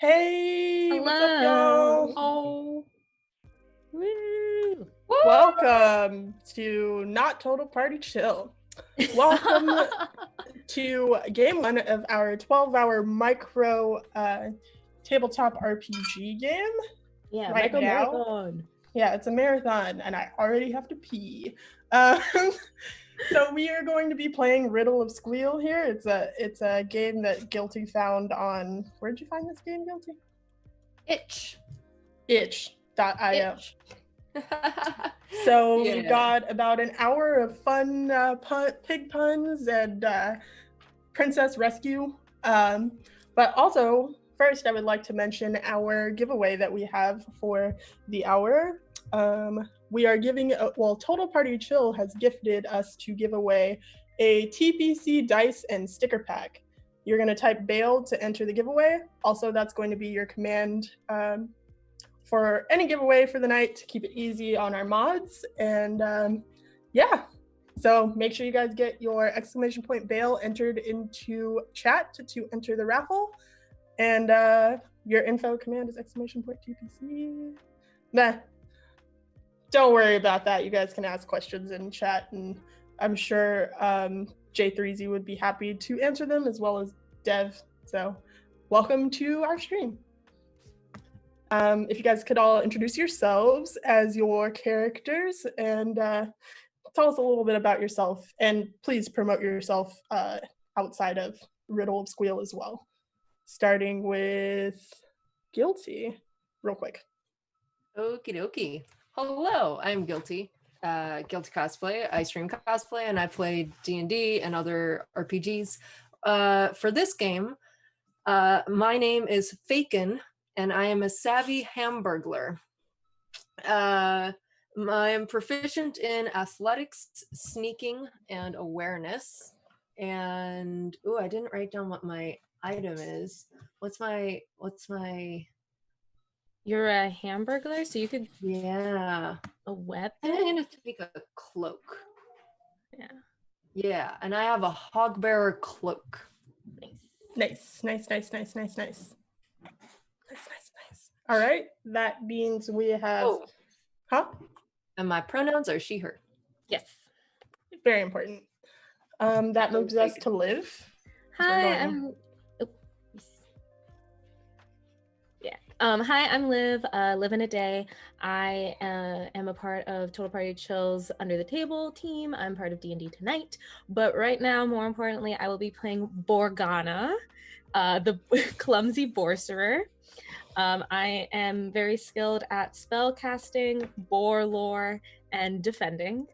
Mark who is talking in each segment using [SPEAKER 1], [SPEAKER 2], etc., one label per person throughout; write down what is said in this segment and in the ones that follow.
[SPEAKER 1] Hey, what's up,
[SPEAKER 2] Hello.
[SPEAKER 1] y'all?
[SPEAKER 2] Oh. Woo.
[SPEAKER 1] Welcome to Not Total Party Chill. Welcome to game one of our 12-hour micro tabletop RPG game.
[SPEAKER 2] Yeah,
[SPEAKER 1] right
[SPEAKER 2] micro
[SPEAKER 1] now.
[SPEAKER 2] marathon.
[SPEAKER 1] Yeah, it's a marathon, and I already have to pee. So we are going to be playing Riddle of Squeal here. It's a game that Guilty found on. Where'd you find this game, Guilty? Itch.io. So we've got about an hour of fun pig puns and princess rescue. But also, first I would like to mention our giveaway that we have for the hour. We are giving, Total Party Chill has gifted us to give away a TPC dice and sticker pack. You're going to type bail to enter the giveaway. Also, that's going to be your command for any giveaway for the night to keep it easy on our mods. And yeah, so make sure you guys get your ! bail entered into chat to enter the raffle. And your info command is ! TPC. Nah, don't worry about that. You guys can ask questions in chat, and I'm sure J3Z would be happy to answer them, as well as Dev. So welcome to our stream. If you guys could all introduce yourselves as your characters and tell us a little bit about yourself, and please promote yourself outside of Riddle of Squeal as well. Starting with Guilty, real quick.
[SPEAKER 3] Okie dokie. Hello, I'm Guilty. Guilty Cosplay. I stream cosplay and I play D&D and other RPGs. For this game, my name is Faken, and I am a savvy hamburglar. I am proficient in athletics, sneaking, and awareness. And I didn't write down what my item is. What's my
[SPEAKER 2] You're a hamburglar, so you could
[SPEAKER 3] a
[SPEAKER 2] weapon?
[SPEAKER 3] I'm gonna take a cloak.
[SPEAKER 2] Yeah,
[SPEAKER 3] and I have a hogbearer cloak.
[SPEAKER 1] Nice. All right, that means we have
[SPEAKER 3] And my pronouns are she, her.
[SPEAKER 2] Yes.
[SPEAKER 1] Very important. That moves us to Liv.
[SPEAKER 2] Hi, I'm Liv, Live in a Day. I am a part of Total Party Chill's Under the Table team. I'm part of D&D Tonight, but right now, more importantly, I will be playing Borgana, the clumsy Borcerer. I am very skilled at spell casting, boar lore, and defending,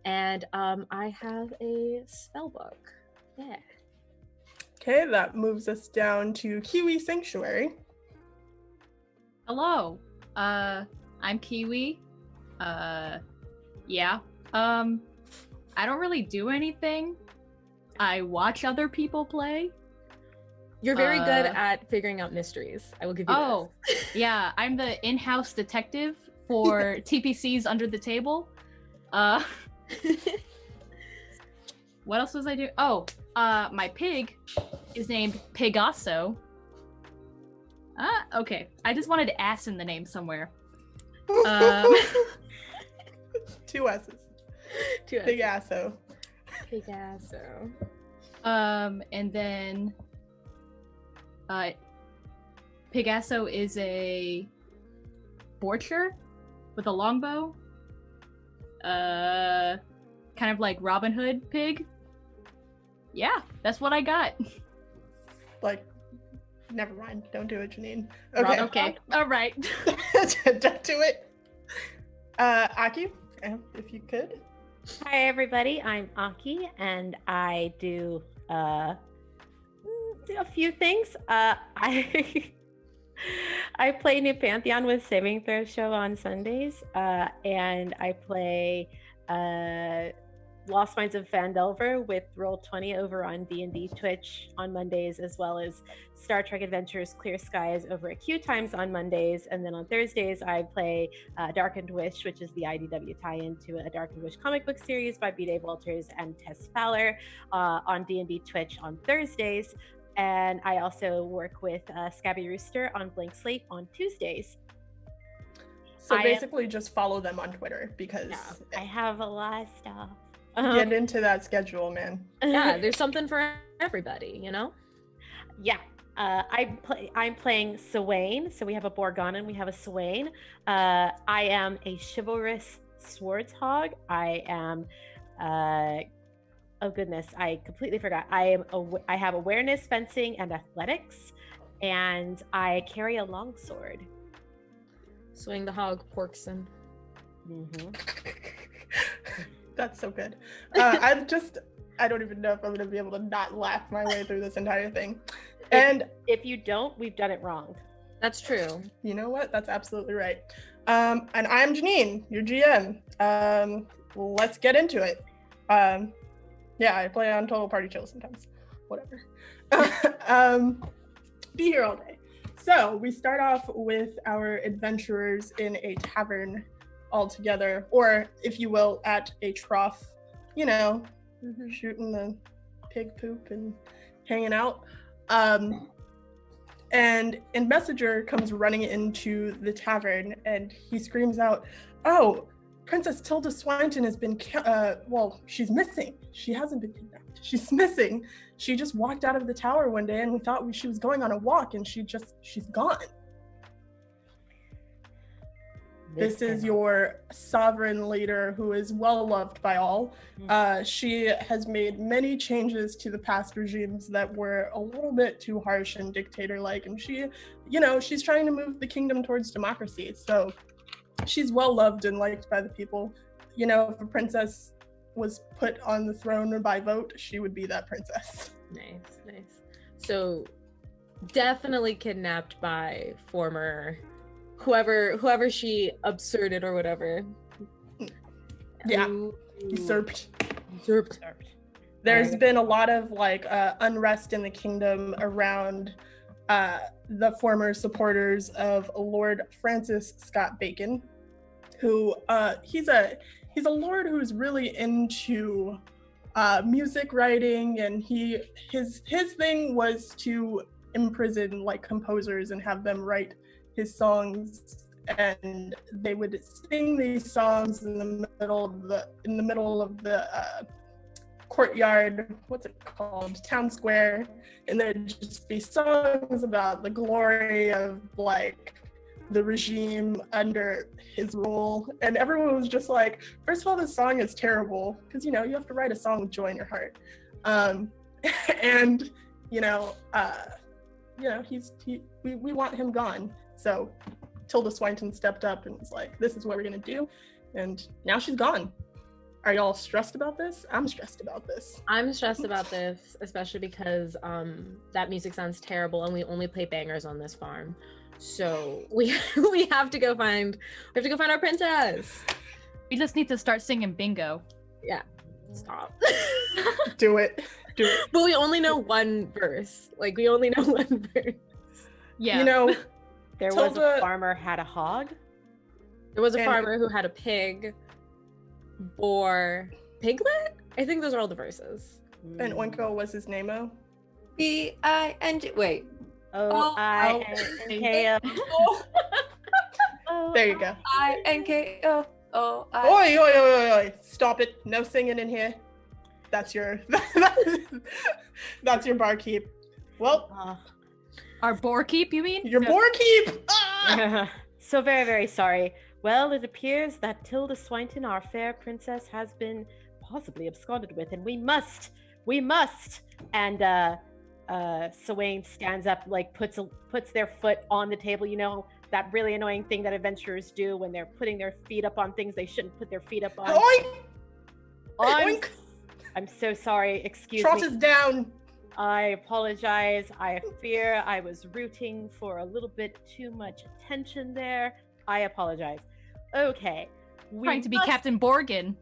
[SPEAKER 2] and I have a spell book. Yeah.
[SPEAKER 1] Okay, that moves us down to KiwiSanctuary.
[SPEAKER 4] Hello, I'm Kiwi. I don't really do anything. I watch other people play.
[SPEAKER 2] You're very good at figuring out mysteries. I will give you that.
[SPEAKER 4] Yeah, I'm the in-house detective for TPC's Under the Table. What else was I doing? My pig is named Pegaso. Okay. I just wanted ass in the name somewhere.
[SPEAKER 1] 2 S's. Pegaso.
[SPEAKER 4] And then Pegaso is a Borcher with a longbow. Kind of like Robin Hood pig. Yeah, that's what I got.
[SPEAKER 1] Never mind. Don't do it, Jeannine.
[SPEAKER 4] Okay. All right.
[SPEAKER 1] Don't do it. Aki, if you could.
[SPEAKER 5] Hi, everybody. I'm Aki, and I do a few things. I play New Pantheon with Saving Throw Show on Sundays, and I play Lost Minds of Phandelver with Roll20 over on D&D Twitch on Mondays, as well as Star Trek Adventures Clear Skies over at Q Times on Mondays. And then on Thursdays, I play Darkened Wish, which is the IDW tie-in to a Darkened Wish comic book series by B. Dave Walters and Tess Fowler on D&D Twitch on Thursdays. And I also work with Scabby Rooster on Blank Slate on Tuesdays.
[SPEAKER 1] So basically just follow them on Twitter because
[SPEAKER 5] I have a lot of stuff.
[SPEAKER 1] Get into that schedule, man.
[SPEAKER 2] Yeah, there's something for everybody, you know?
[SPEAKER 5] Yeah. I'm playing Swain. So we have a Borgon and we have a Swain. I am a chivalrous swords hog. I am oh goodness, I completely forgot. I have awareness, fencing, and athletics, and I carry a longsword.
[SPEAKER 2] Swing the hog, Porkson.
[SPEAKER 5] Mm-hmm.
[SPEAKER 1] That's so good. I don't even know if I'm going to be able to not laugh my way through this entire thing. And
[SPEAKER 5] if you don't, we've done it wrong.
[SPEAKER 2] That's true.
[SPEAKER 1] You know what? That's absolutely right. And I'm Jeannine, your GM. Let's get into it. Yeah, I play on Total Party Chill sometimes. Whatever. Be here all day. So we start off with our adventurers in a tavern all together, or if you will, at a trough, you know, shooting the pig poop and hanging out. And Messenger comes running into the tavern and he screams out, "Oh, Princess Tilda Swinton has been, she's missing. She hasn't been kidnapped. She's missing. She just walked out of the tower one day and we thought she was going on a walk and she's gone." This is your sovereign leader who is well loved by all. She has made many changes to the past regimes that were a little bit too harsh and dictator-like, and she's trying to move the kingdom towards democracy. So she's well loved and liked by the people. You know, if a princess was put on the throne by vote, she would be that princess.
[SPEAKER 2] Nice. So definitely kidnapped by former whoever she absurded or whatever.
[SPEAKER 1] Yeah. Usurped. There's been a lot of unrest in the kingdom around the former supporters of Lord Francis Scott Bacon, who he's a lord who's really into music writing, and his thing was to imprison composers and have them write his songs, and they would sing these songs in the middle of the courtyard, what's it called, town square, and there'd just be songs about the glory of the regime under his rule, and everyone was just like, first of all, this song is terrible because you have to write a song with joy in your heart, and we want him gone. So Tilda Swinton stepped up and was like, this is what we're gonna do, and now she's gone. Are y'all stressed about this? I'm stressed about this.
[SPEAKER 2] I'm stressed about this, especially because that music sounds terrible and we only play bangers on this farm. So we have to go find our princess.
[SPEAKER 4] We just need to start singing bingo.
[SPEAKER 2] Yeah. Stop.
[SPEAKER 1] Do it.
[SPEAKER 2] But we only know one verse.
[SPEAKER 4] Yeah.
[SPEAKER 5] There was a farmer had a hog.
[SPEAKER 2] There was a farmer who had a pig. Or piglet? I think those are all the verses.
[SPEAKER 1] And Oinko was his name-o?
[SPEAKER 3] B-I-N-G. Wait.
[SPEAKER 5] O-I-N-K-O.
[SPEAKER 1] There you go.
[SPEAKER 3] I-N-K-O.
[SPEAKER 1] Oi. Stop it. No singing in here. That's your barkeep. Well,
[SPEAKER 4] our boarkeep, you mean?
[SPEAKER 1] Your boarkeep! Ah!
[SPEAKER 5] So very, very sorry. Well, it appears that Tilda Swinton, our fair princess, has been possibly absconded with, and we must. And Swain stands up, puts their foot on the table. That really annoying thing that adventurers do when they're putting their feet up on things they shouldn't put their feet up on.
[SPEAKER 1] Oink!
[SPEAKER 5] I'm so sorry. Excuse
[SPEAKER 1] Trot
[SPEAKER 5] me.
[SPEAKER 1] is down.
[SPEAKER 5] I apologize. I fear I was rooting for a little bit too much attention there. I apologize. Okay.
[SPEAKER 4] Trying to be Captain Borgin.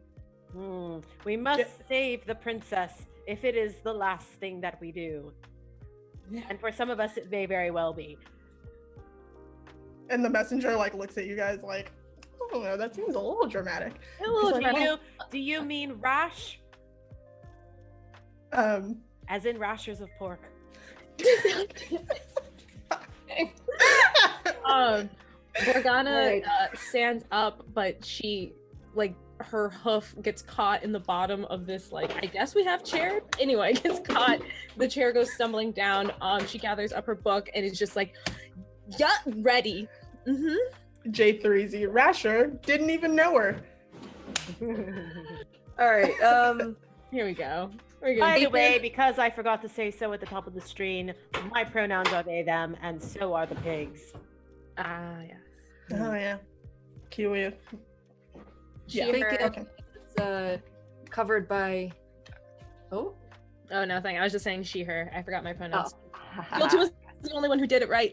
[SPEAKER 5] We must save the princess if it is the last thing that we do. Yeah. And for some of us, it may very well be.
[SPEAKER 1] And the messenger looks at you guys like, oh no, that seems a little dramatic.
[SPEAKER 5] Do you mean rash? As in rashers of pork.
[SPEAKER 2] Morgana stands up, but she, like, her hoof gets caught in the bottom of this, like, I guess we have chair? Anyway, gets caught. The chair goes stumbling down. She gathers up her book and is just like, yeah, ready.
[SPEAKER 1] J3Z Rasher didn't even know her.
[SPEAKER 3] All right.
[SPEAKER 2] Here we go.
[SPEAKER 5] By the way, because I forgot to say so at the top of the stream, my pronouns are they, them, and so are the pigs.
[SPEAKER 2] Yes.
[SPEAKER 1] Oh, yeah. Kiwi.
[SPEAKER 2] Yeah.
[SPEAKER 3] Bacon is covered by... Oh,
[SPEAKER 2] no, thank you. I was just saying she, her. I forgot my pronouns. Guilty was the only one who did it right.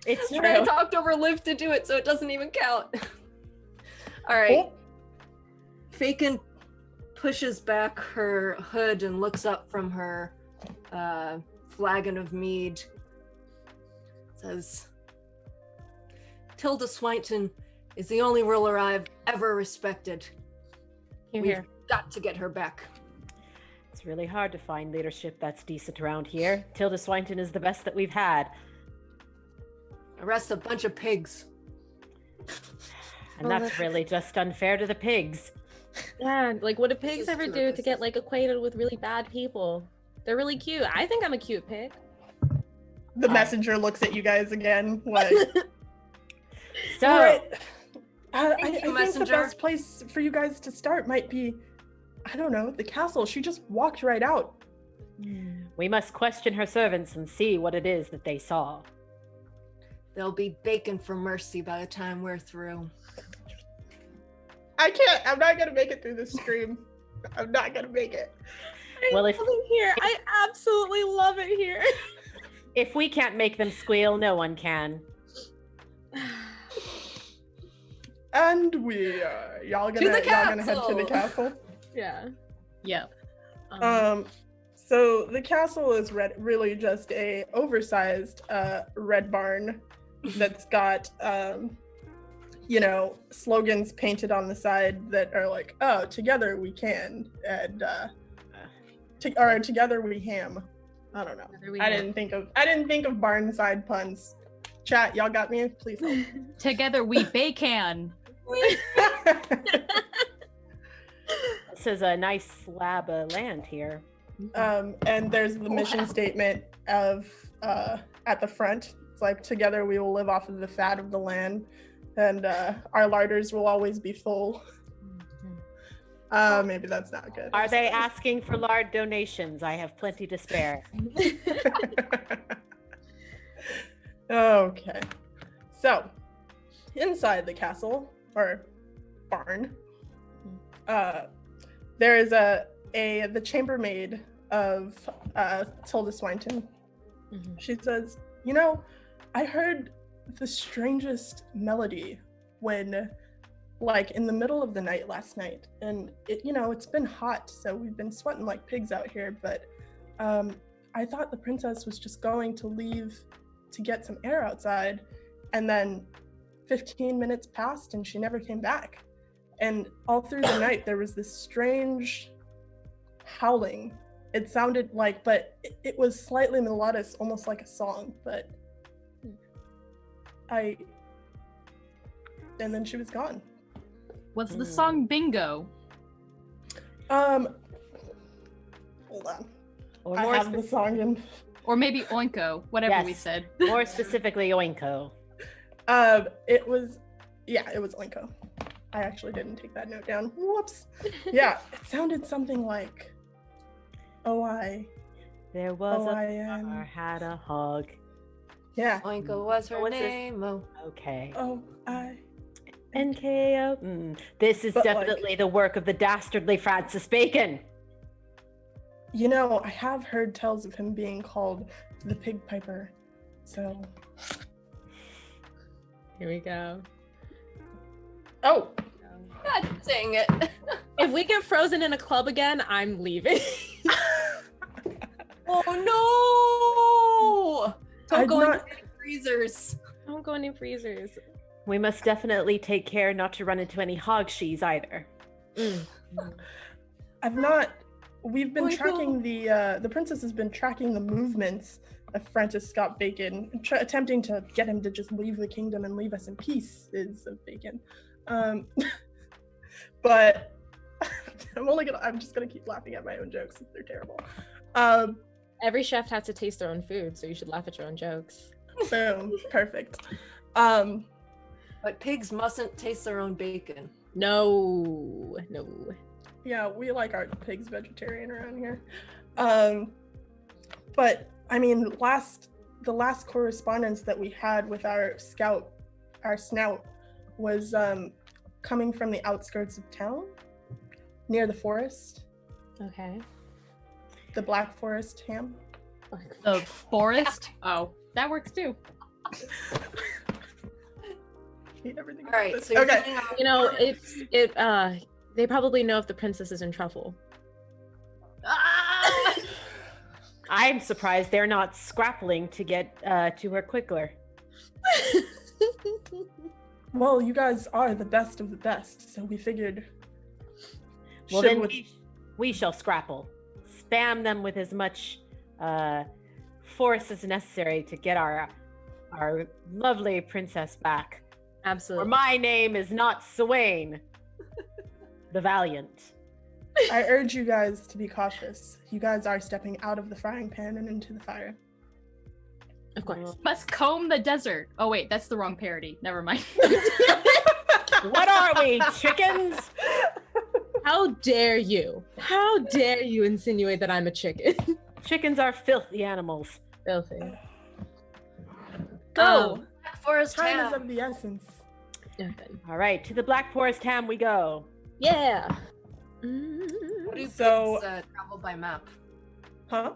[SPEAKER 5] It's true.
[SPEAKER 3] I talked over Liv to do it, so it doesn't even count. All right. Bacon pushes back her hood and looks up from her flagon of mead. Says, Tilda Swinton is the only ruler I've ever respected. We've got to get her back.
[SPEAKER 5] It's really hard to find leadership that's decent around here. Tilda Swinton is the best that we've had.
[SPEAKER 3] Arrest a bunch of pigs.
[SPEAKER 5] And that's really just unfair to the pigs.
[SPEAKER 2] Yeah, like, what do pigs ever do to get, like, acquainted with really bad people? They're really cute. I think I'm a cute pig.
[SPEAKER 1] The messenger looks at you guys again. Like,
[SPEAKER 5] so,
[SPEAKER 1] right. I
[SPEAKER 3] you,
[SPEAKER 1] think
[SPEAKER 3] messenger.
[SPEAKER 1] the best place for you guys to start might be, I don't know, the castle. She just walked right out.
[SPEAKER 5] We must question her servants and see what it is that they saw.
[SPEAKER 3] There'll be bacon for mercy by the time we're through.
[SPEAKER 1] I can't. I'm not going to make it through this stream. I'm not going to make it.
[SPEAKER 2] I love it here. I absolutely love it here.
[SPEAKER 5] If we can't make them squeal, no one can.
[SPEAKER 1] And we y'all gonna head to the castle.
[SPEAKER 2] Yeah.
[SPEAKER 4] Yep.
[SPEAKER 1] So the castle is really just a oversized red barn that's got slogans painted on the side that are like, oh, together we can, and together we ham. I don't know. I didn't think of barnside puns. Chat, y'all got me? Please help.
[SPEAKER 4] Together we bacon.
[SPEAKER 5] This is a nice slab of land here.
[SPEAKER 1] And there's the mission statement of at the front. It's like, together we will live off of the fat of the land, and our larders will always be full. Maybe that's not good.
[SPEAKER 5] Are they asking for lard donations? I have plenty to spare.
[SPEAKER 1] Okay. So, inside the castle, or barn, there is the chambermaid of Tilda Swinton. She says, I heard the strangest melody when, like, in the middle of the night last night, and it's been hot, so we've been sweating like pigs out here, but I thought the princess was just going to leave to get some air outside, and then 15 minutes passed and she never came back. And all through the night there was this strange howling. It sounded like, but it was slightly melodious, almost like a song, but and then she was gone.
[SPEAKER 4] Was the song Bingo?
[SPEAKER 1] Hold on.
[SPEAKER 5] Or
[SPEAKER 1] I have the song in.
[SPEAKER 4] Or maybe Oinko, whatever we said.
[SPEAKER 5] More specifically, Oinko.
[SPEAKER 1] It was Oinko. I actually didn't take that note down. Whoops. Yeah, it sounded something like,
[SPEAKER 5] There was a bar, had a hog.
[SPEAKER 1] Yeah.
[SPEAKER 3] Oinko was her name.
[SPEAKER 5] Okay.
[SPEAKER 1] NKO.
[SPEAKER 5] This is definitely the work of the dastardly Francis Bacon.
[SPEAKER 1] I have heard tales of him being called the Pig Piper. So.
[SPEAKER 2] Here we go.
[SPEAKER 1] Oh.
[SPEAKER 3] God dang it.
[SPEAKER 2] If we get frozen in a club again, I'm leaving.
[SPEAKER 3] Oh no! Don't go into freezers.
[SPEAKER 2] Don't go any freezers.
[SPEAKER 5] We must definitely take care not to run into any hog shees either.
[SPEAKER 1] we've been tracking the princess has been tracking the movements of Francis Scott Bacon, attempting to get him to just leave the kingdom and leave us in peace. Is of Bacon, but I'm just gonna keep laughing at my own jokes. They're terrible.
[SPEAKER 2] Every chef has to taste their own food, so you should laugh at your own jokes.
[SPEAKER 1] Boom, perfect.
[SPEAKER 3] But pigs mustn't taste their own bacon.
[SPEAKER 2] No.
[SPEAKER 1] Yeah, we like our pigs vegetarian around here. But I mean, the last correspondence that we had with our snout, was coming from the outskirts of town, near the forest.
[SPEAKER 2] Okay.
[SPEAKER 1] The Black Forest ham.
[SPEAKER 4] The forest? Oh, that works too.
[SPEAKER 1] Hate everything
[SPEAKER 3] All
[SPEAKER 1] about
[SPEAKER 3] right,
[SPEAKER 1] this.
[SPEAKER 3] so you're
[SPEAKER 1] Okay.
[SPEAKER 3] doing our-
[SPEAKER 2] You know, they probably know if the princess is in trouble.
[SPEAKER 4] Ah!
[SPEAKER 5] I'm surprised they're not scrappling to get to her quicker.
[SPEAKER 1] Well, you guys are the best of the best, so we figured.
[SPEAKER 5] Well,
[SPEAKER 1] should
[SPEAKER 5] then
[SPEAKER 1] with-
[SPEAKER 5] we shall scrapple. Spam them with as much force as necessary to get our lovely princess back.
[SPEAKER 2] Absolutely.
[SPEAKER 5] For my name is not Swain, the Valiant.
[SPEAKER 1] I urge you guys to be cautious. You guys are stepping out of the frying pan and into the fire.
[SPEAKER 2] Of course.
[SPEAKER 4] Must comb the desert. Oh wait, that's the wrong parody. Never mind.
[SPEAKER 5] What are we, chickens?
[SPEAKER 2] How dare you? How dare you insinuate that I'm a chicken?
[SPEAKER 5] Chickens are filthy animals.
[SPEAKER 2] Filthy.
[SPEAKER 1] Go!
[SPEAKER 3] Black Forest
[SPEAKER 1] Time
[SPEAKER 3] ham.
[SPEAKER 2] Um,
[SPEAKER 1] is of the essence.
[SPEAKER 2] Okay.
[SPEAKER 5] All right, to the Black Forest ham we go.
[SPEAKER 2] Yeah.
[SPEAKER 3] What do
[SPEAKER 1] So-
[SPEAKER 3] pigs travel by map?
[SPEAKER 1] Huh?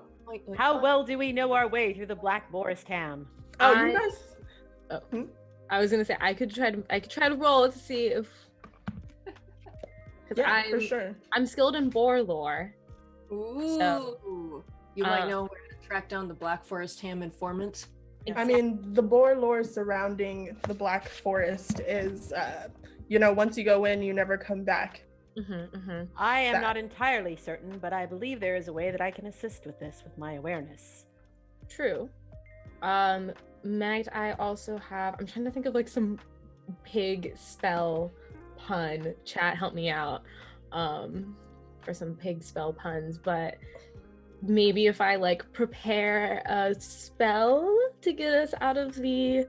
[SPEAKER 5] How well do we know our way through the Black Forest ham?
[SPEAKER 1] Oh,
[SPEAKER 2] I-
[SPEAKER 1] you guys.
[SPEAKER 2] I was gonna say I could try to roll to see if. Because
[SPEAKER 1] Yeah, for sure.
[SPEAKER 2] I'm skilled in boar lore.
[SPEAKER 3] Ooh.
[SPEAKER 2] So,
[SPEAKER 3] you might know where to track down the Black Forest ham informant.
[SPEAKER 1] I mean, the boar lore surrounding the Black Forest is, once you go in, you never come back.
[SPEAKER 5] I am
[SPEAKER 1] That-
[SPEAKER 5] not entirely certain, but I believe there is a way that I can assist with this with my awareness.
[SPEAKER 2] True. Might I also have? I'm trying to think of like some pig spell pun. Chat, help me out. For some pig spell puns, but maybe if I like prepare a spell to get us out of the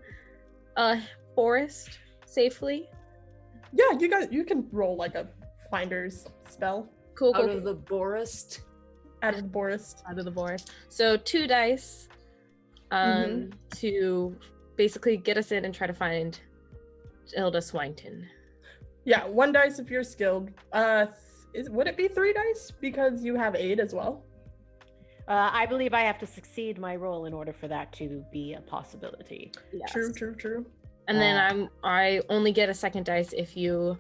[SPEAKER 2] forest safely.
[SPEAKER 1] Yeah, you can roll like a finder's spell
[SPEAKER 2] Cool.
[SPEAKER 3] Out of the forest.
[SPEAKER 1] out of the forest.
[SPEAKER 2] Out of the forest. So 2 dice to basically get us in and try to find Hilda Swinton.
[SPEAKER 1] Yeah, 1 dice if you're skilled. Would it be 3 dice because you have aid as well?
[SPEAKER 5] I believe I have to succeed my roll in order for that to be a possibility.
[SPEAKER 2] Yes.
[SPEAKER 1] True.
[SPEAKER 2] And then I only get a 2nd dice if you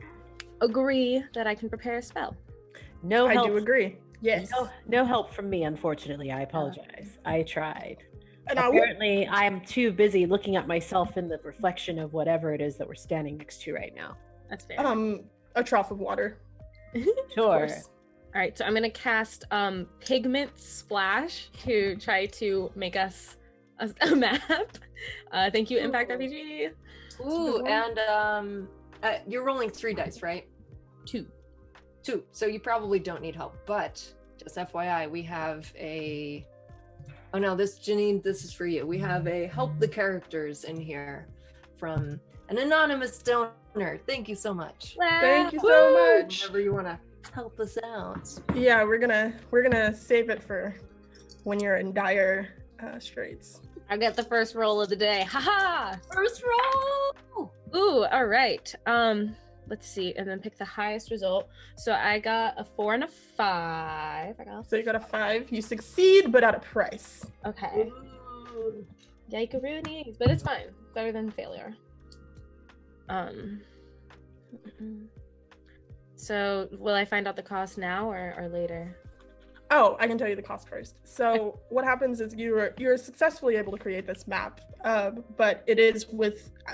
[SPEAKER 2] agree that I can prepare a spell.
[SPEAKER 5] No
[SPEAKER 1] I
[SPEAKER 5] help.
[SPEAKER 1] do agree. Yes.
[SPEAKER 5] No help from me, unfortunately. I apologize. I tried.
[SPEAKER 1] And I will.
[SPEAKER 5] Apparently, I am too busy looking at myself in the reflection of whatever it is that we're standing next to right now.
[SPEAKER 2] That's fair.
[SPEAKER 1] A trough of water.
[SPEAKER 5] Sure.
[SPEAKER 1] Of course.
[SPEAKER 2] All right, so I'm gonna cast Pigment Splash to try to make us a map. Thank you, Impact
[SPEAKER 3] Ooh.
[SPEAKER 2] RPG.
[SPEAKER 3] Ooh, and you're rolling 3 dice, right?
[SPEAKER 2] 2.
[SPEAKER 3] 2. So you probably don't need help. But just FYI, we have a. Oh no, Jeannine, this is for you. We have a help the characters in here from an anonymous donor. Thank you so much.
[SPEAKER 1] Thank you so much.
[SPEAKER 3] Whenever you want to help us out.
[SPEAKER 1] Yeah, we're gonna save it for when you're in dire straits.
[SPEAKER 2] I got the first roll of the day. Haha!
[SPEAKER 3] First roll.
[SPEAKER 2] Ooh, all right. Let's see, and then pick the highest result. So I got a 4 and a 5.
[SPEAKER 1] So you got a 5. You succeed, but at a price.
[SPEAKER 2] Okay. Yikeroonies, but it's fine. Better than failure. So will I find out the cost now or later?
[SPEAKER 1] Oh, I can tell you the cost first. So what happens is you're successfully able to create this map, but it is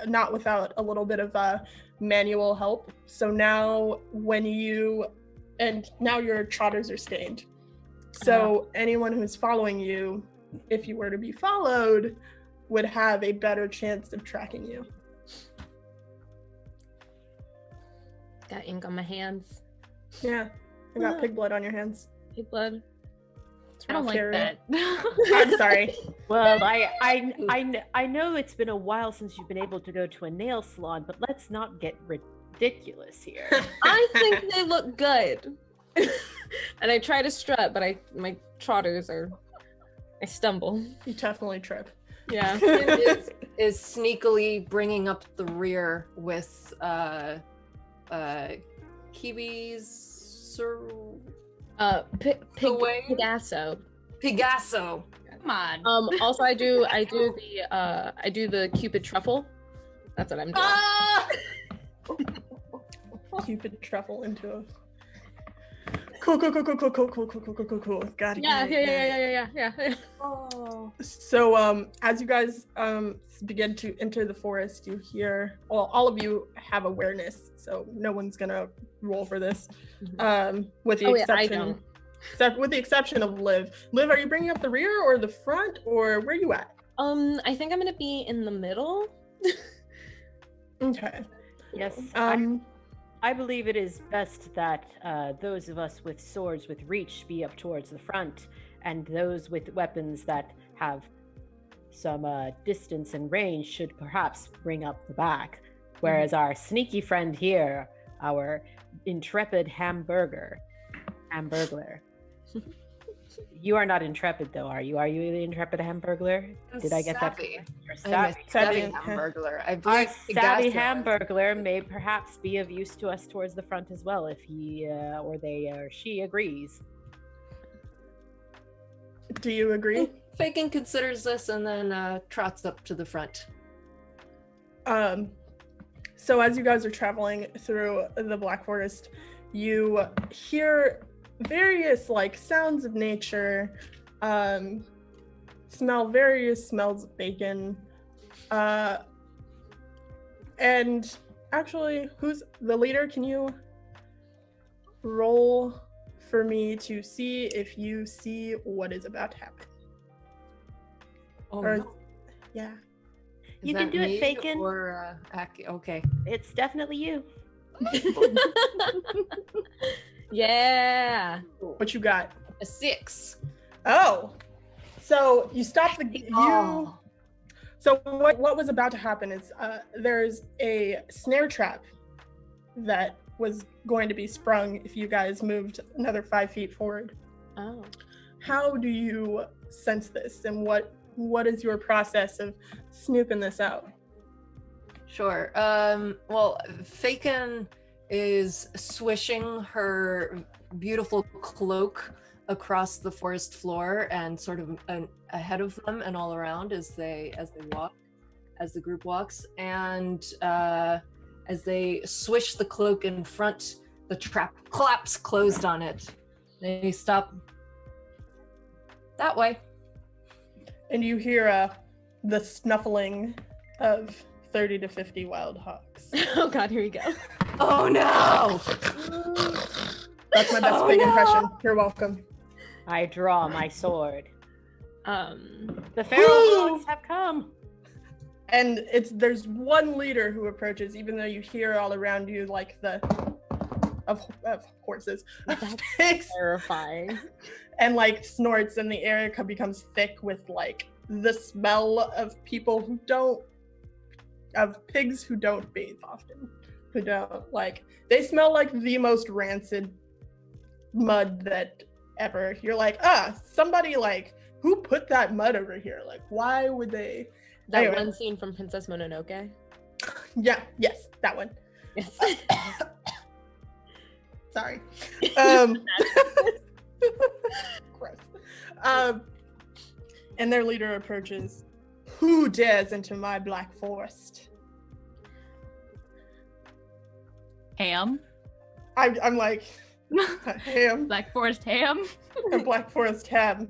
[SPEAKER 1] not without a little bit of manual help. So now now your trotters are stained. So anyone who's following you, if you were to be followed, would have a better chance of tracking you.
[SPEAKER 2] Got ink on my hands.
[SPEAKER 1] Yeah, I got pig blood on your hands.
[SPEAKER 2] Pig blood.
[SPEAKER 4] I don't like that.
[SPEAKER 1] I'm sorry.
[SPEAKER 5] Well, I know it's been a while since you've been able to go to a nail salon, but let's not get ridiculous here.
[SPEAKER 2] I think they look good. And I try to strut, but my trotters are, I stumble.
[SPEAKER 1] You definitely trip.
[SPEAKER 2] Yeah.
[SPEAKER 3] is sneakily bringing up the rear with Kiwi's
[SPEAKER 2] Pigasso.
[SPEAKER 3] Pigasso.
[SPEAKER 4] Come on.
[SPEAKER 2] Also I do the Cupid truffle. That's what I'm doing.
[SPEAKER 3] Ah!
[SPEAKER 1] Cupid truffle into a cool. Got it.
[SPEAKER 2] Yeah.
[SPEAKER 3] Oh.
[SPEAKER 1] So as you guys begin to enter the forest, you hear, well, all of you have awareness, so no one's gonna roll for this. With the exception with the exception of Liv. Liv, are you bringing up the rear or the front, or where are you at?
[SPEAKER 2] I think I'm gonna be in the middle.
[SPEAKER 1] Okay.
[SPEAKER 5] Yes. I believe it is best that those of us with swords with reach be up towards the front, and those with weapons that have some distance and range should perhaps bring up the back. Whereas our sneaky friend here, our intrepid hamburglar. You are not intrepid though, are you? Are you the intrepid hamburglar? Did I get that? You're
[SPEAKER 3] savvy hamburglar. I
[SPEAKER 5] Our
[SPEAKER 3] believe
[SPEAKER 5] savvy
[SPEAKER 3] Pigasso.
[SPEAKER 5] hamburglar may perhaps be of use to us towards the front as well, if he or they or she agrees.
[SPEAKER 1] Do you agree?
[SPEAKER 3] Fakin considers this and then trots up to the front.
[SPEAKER 1] So as you guys are traveling through the Black Forest, you hear various sounds of nature, smell various smells of bacon, and actually, who's the leader? Can you roll for me to see if you see what is about to happen?
[SPEAKER 3] Oh,
[SPEAKER 1] Or-
[SPEAKER 3] no.
[SPEAKER 1] Yeah.
[SPEAKER 3] Is
[SPEAKER 5] You can
[SPEAKER 3] that
[SPEAKER 5] do it,
[SPEAKER 3] me
[SPEAKER 5] Fakin.
[SPEAKER 3] Or Aki? Okay.
[SPEAKER 5] It's definitely you.
[SPEAKER 2] Yeah.
[SPEAKER 1] What you got?
[SPEAKER 3] A 6.
[SPEAKER 1] Oh, so you stop
[SPEAKER 3] Oh.
[SPEAKER 1] So what was about to happen is there's a snare trap that was going to be sprung if you guys moved another 5 feet forward.
[SPEAKER 2] Oh.
[SPEAKER 1] How do you sense this, and what is your process of snooping this out?
[SPEAKER 3] Sure. Well, Fakin is swishing her beautiful cloak across the forest floor and sort of ahead of them and all around as they walk, as the group walks, and as they swish the cloak in front, the trap claps closed on it. They stop that way.
[SPEAKER 1] And you hear the snuffling of 30 to 50 wild hogs.
[SPEAKER 2] Oh God, here we go.
[SPEAKER 3] Oh no!
[SPEAKER 1] That's my best big impression. You're welcome.
[SPEAKER 5] I draw my sword.
[SPEAKER 2] Um,
[SPEAKER 5] The feral dogs have come.
[SPEAKER 1] And there's one leader who approaches, even though you hear all around you of horses, of
[SPEAKER 2] That's
[SPEAKER 1] pigs,
[SPEAKER 2] terrifying.
[SPEAKER 1] and snorts, and the area becomes thick with the smell of pigs who don't bathe often, who don't they smell like the most rancid mud that ever. You're somebody who put that mud over here? Why would they?
[SPEAKER 2] That
[SPEAKER 1] Anyway.
[SPEAKER 2] one scene from Princess Mononoke.
[SPEAKER 1] Yes, that one.
[SPEAKER 2] Yes.
[SPEAKER 1] Sorry. Gross. And their leader approaches. Who dares enter my Black Forest?
[SPEAKER 4] Ham.
[SPEAKER 1] I'm ham.
[SPEAKER 4] Black Forest ham.
[SPEAKER 1] A Black Forest ham.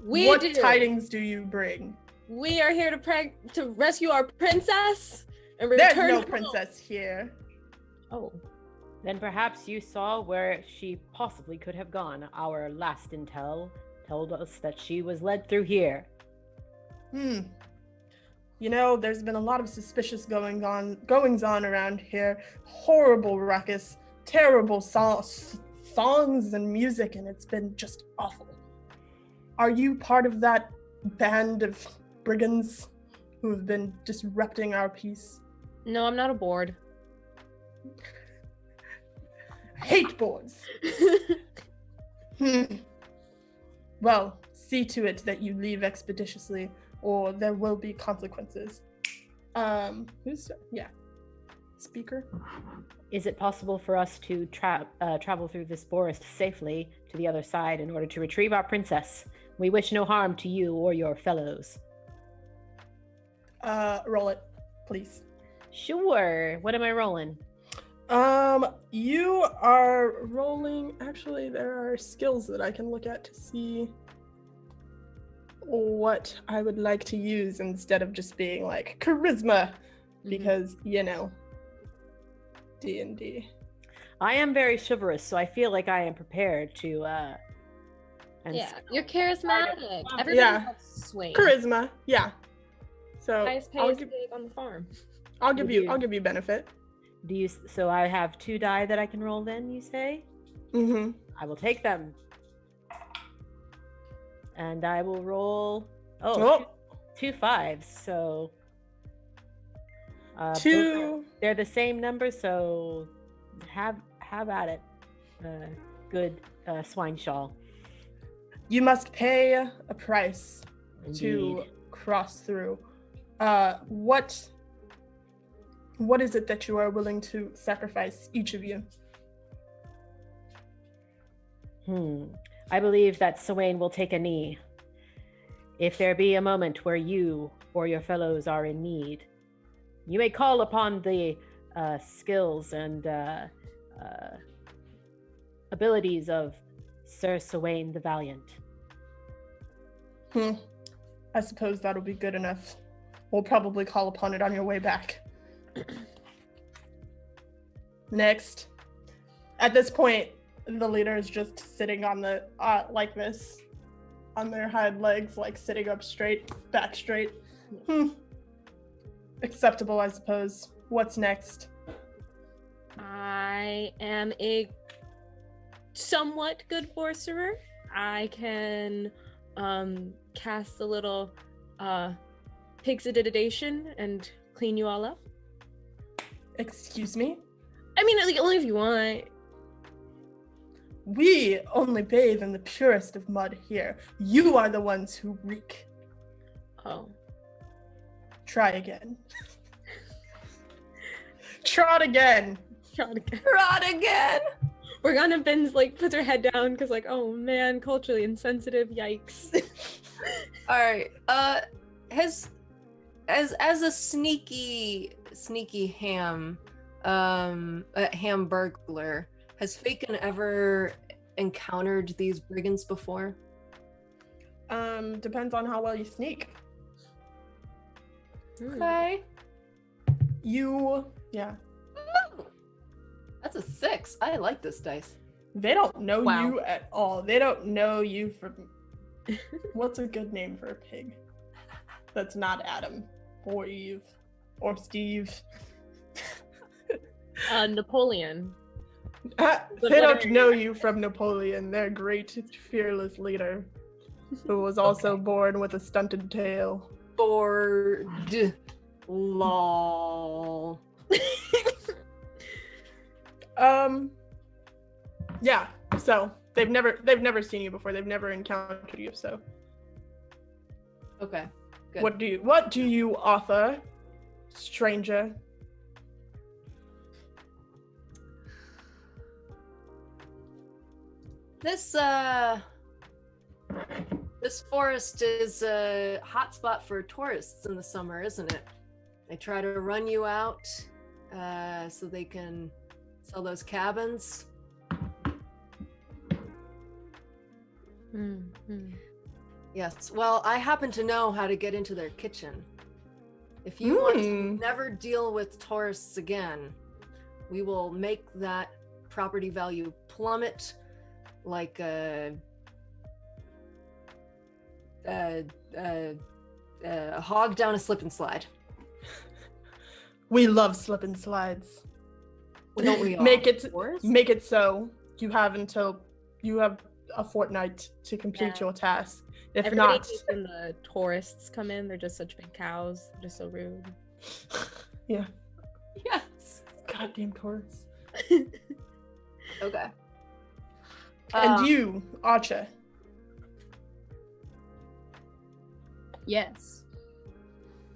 [SPEAKER 2] We
[SPEAKER 1] What
[SPEAKER 2] do.
[SPEAKER 1] tidings do you bring?
[SPEAKER 2] We are here to rescue our princess and
[SPEAKER 1] There's
[SPEAKER 2] return
[SPEAKER 1] no
[SPEAKER 2] her
[SPEAKER 1] princess here.
[SPEAKER 2] home. Oh.
[SPEAKER 5] Then perhaps you saw where she possibly could have gone. Our last intel told us that she was led through here.
[SPEAKER 1] You know, there's been a lot of suspicious goings on around here. Horrible ruckus, terrible songs and music, and it's been just awful. Are you part of that band of brigands who have been disrupting our peace?
[SPEAKER 2] No, I'm not aboard.
[SPEAKER 1] I hate boards. Well, see to it that you leave expeditiously, or there will be consequences. Speaker?
[SPEAKER 5] Is it possible for us to travel through this forest safely to the other side in order to retrieve our princess? We wish no harm to you or your fellows.
[SPEAKER 1] Roll it, please.
[SPEAKER 5] Sure. What am I rolling?
[SPEAKER 1] You are rolling. Actually, there are skills that I can look at to see what I would like to use instead of just being like charisma, because you know, D&D.
[SPEAKER 5] I am very chivalrous, so I feel like I am prepared to.
[SPEAKER 2] You're charismatic. Everybody loves Swain.
[SPEAKER 1] Charisma, yeah. So
[SPEAKER 2] Highest paid pig on the farm.
[SPEAKER 1] I'll give you benefit.
[SPEAKER 5] Do you? So I have 2 die that I can roll. Then you say.
[SPEAKER 1] Mm-hmm.
[SPEAKER 5] I will take them. And I will roll. Two 5s. So. They're the same number, so have at it. Good swine shawl.
[SPEAKER 1] You must pay a price to
[SPEAKER 5] Indeed.
[SPEAKER 1] cross through. What is it that you are willing to sacrifice, each of you?
[SPEAKER 5] I believe that Swain will take a knee. If there be a moment where you or your fellows are in need, you may call upon the skills and abilities of Sir Swain the Valiant.
[SPEAKER 1] I suppose that'll be good enough. We'll probably call upon it on your way back. Next. At this point, the leader is just sitting on the like this, on their hind legs, like sitting up straight, back straight. Acceptable, I suppose. What's next?
[SPEAKER 2] I am a somewhat good sorcerer. I can cast a little pixididation and clean you all up.
[SPEAKER 1] Excuse me?
[SPEAKER 2] I mean, like, only if you want.
[SPEAKER 1] We only bathe in the purest of mud here. You are the ones who reek.
[SPEAKER 2] Oh.
[SPEAKER 1] Try again. Trot again.
[SPEAKER 2] Trot again.
[SPEAKER 3] Trot again.
[SPEAKER 2] Morgana Ben's like puts her head down because like, oh man, culturally insensitive. Yikes.
[SPEAKER 3] All right. As a sneaky ham burglar, has Faken ever encountered these brigands before?
[SPEAKER 1] Depends on how well you sneak.
[SPEAKER 3] Okay.
[SPEAKER 1] Yeah.
[SPEAKER 3] Ooh, that's a 6. I like this dice.
[SPEAKER 1] They don't know
[SPEAKER 2] Wow.
[SPEAKER 1] you at all. They don't know you from... What's a good name for a pig? That's not Adam or Eve or Steve.
[SPEAKER 2] Napoleon.
[SPEAKER 1] They don't know you from Napoleon, their great, fearless leader, who was also born with a stunted tail.
[SPEAKER 3] Bored. Lol.
[SPEAKER 1] Yeah. So they've never seen you before. They've never encountered you. So
[SPEAKER 3] Okay. Good.
[SPEAKER 1] what do you offer, stranger?
[SPEAKER 3] This forest is a hotspot for tourists in the summer, isn't it? They try to run you out so they can sell those cabins. Yes. Well, I happen to know how to get into their kitchen. If you want to never deal with tourists again, we will make that property value plummet like a hog down a slip and slide.
[SPEAKER 1] We love slip and slides.
[SPEAKER 3] Don't we all?
[SPEAKER 1] Make it
[SPEAKER 4] course.
[SPEAKER 1] so. You have a fortnight to complete
[SPEAKER 2] Yeah.
[SPEAKER 1] your task. If
[SPEAKER 2] Everybody
[SPEAKER 1] not,
[SPEAKER 2] hates when the tourists come in. They're just such big cows. They're just so rude.
[SPEAKER 1] yeah,
[SPEAKER 3] Yes.
[SPEAKER 1] goddamn tourists.
[SPEAKER 3] Okay.
[SPEAKER 1] And you, Archer.
[SPEAKER 4] Yes.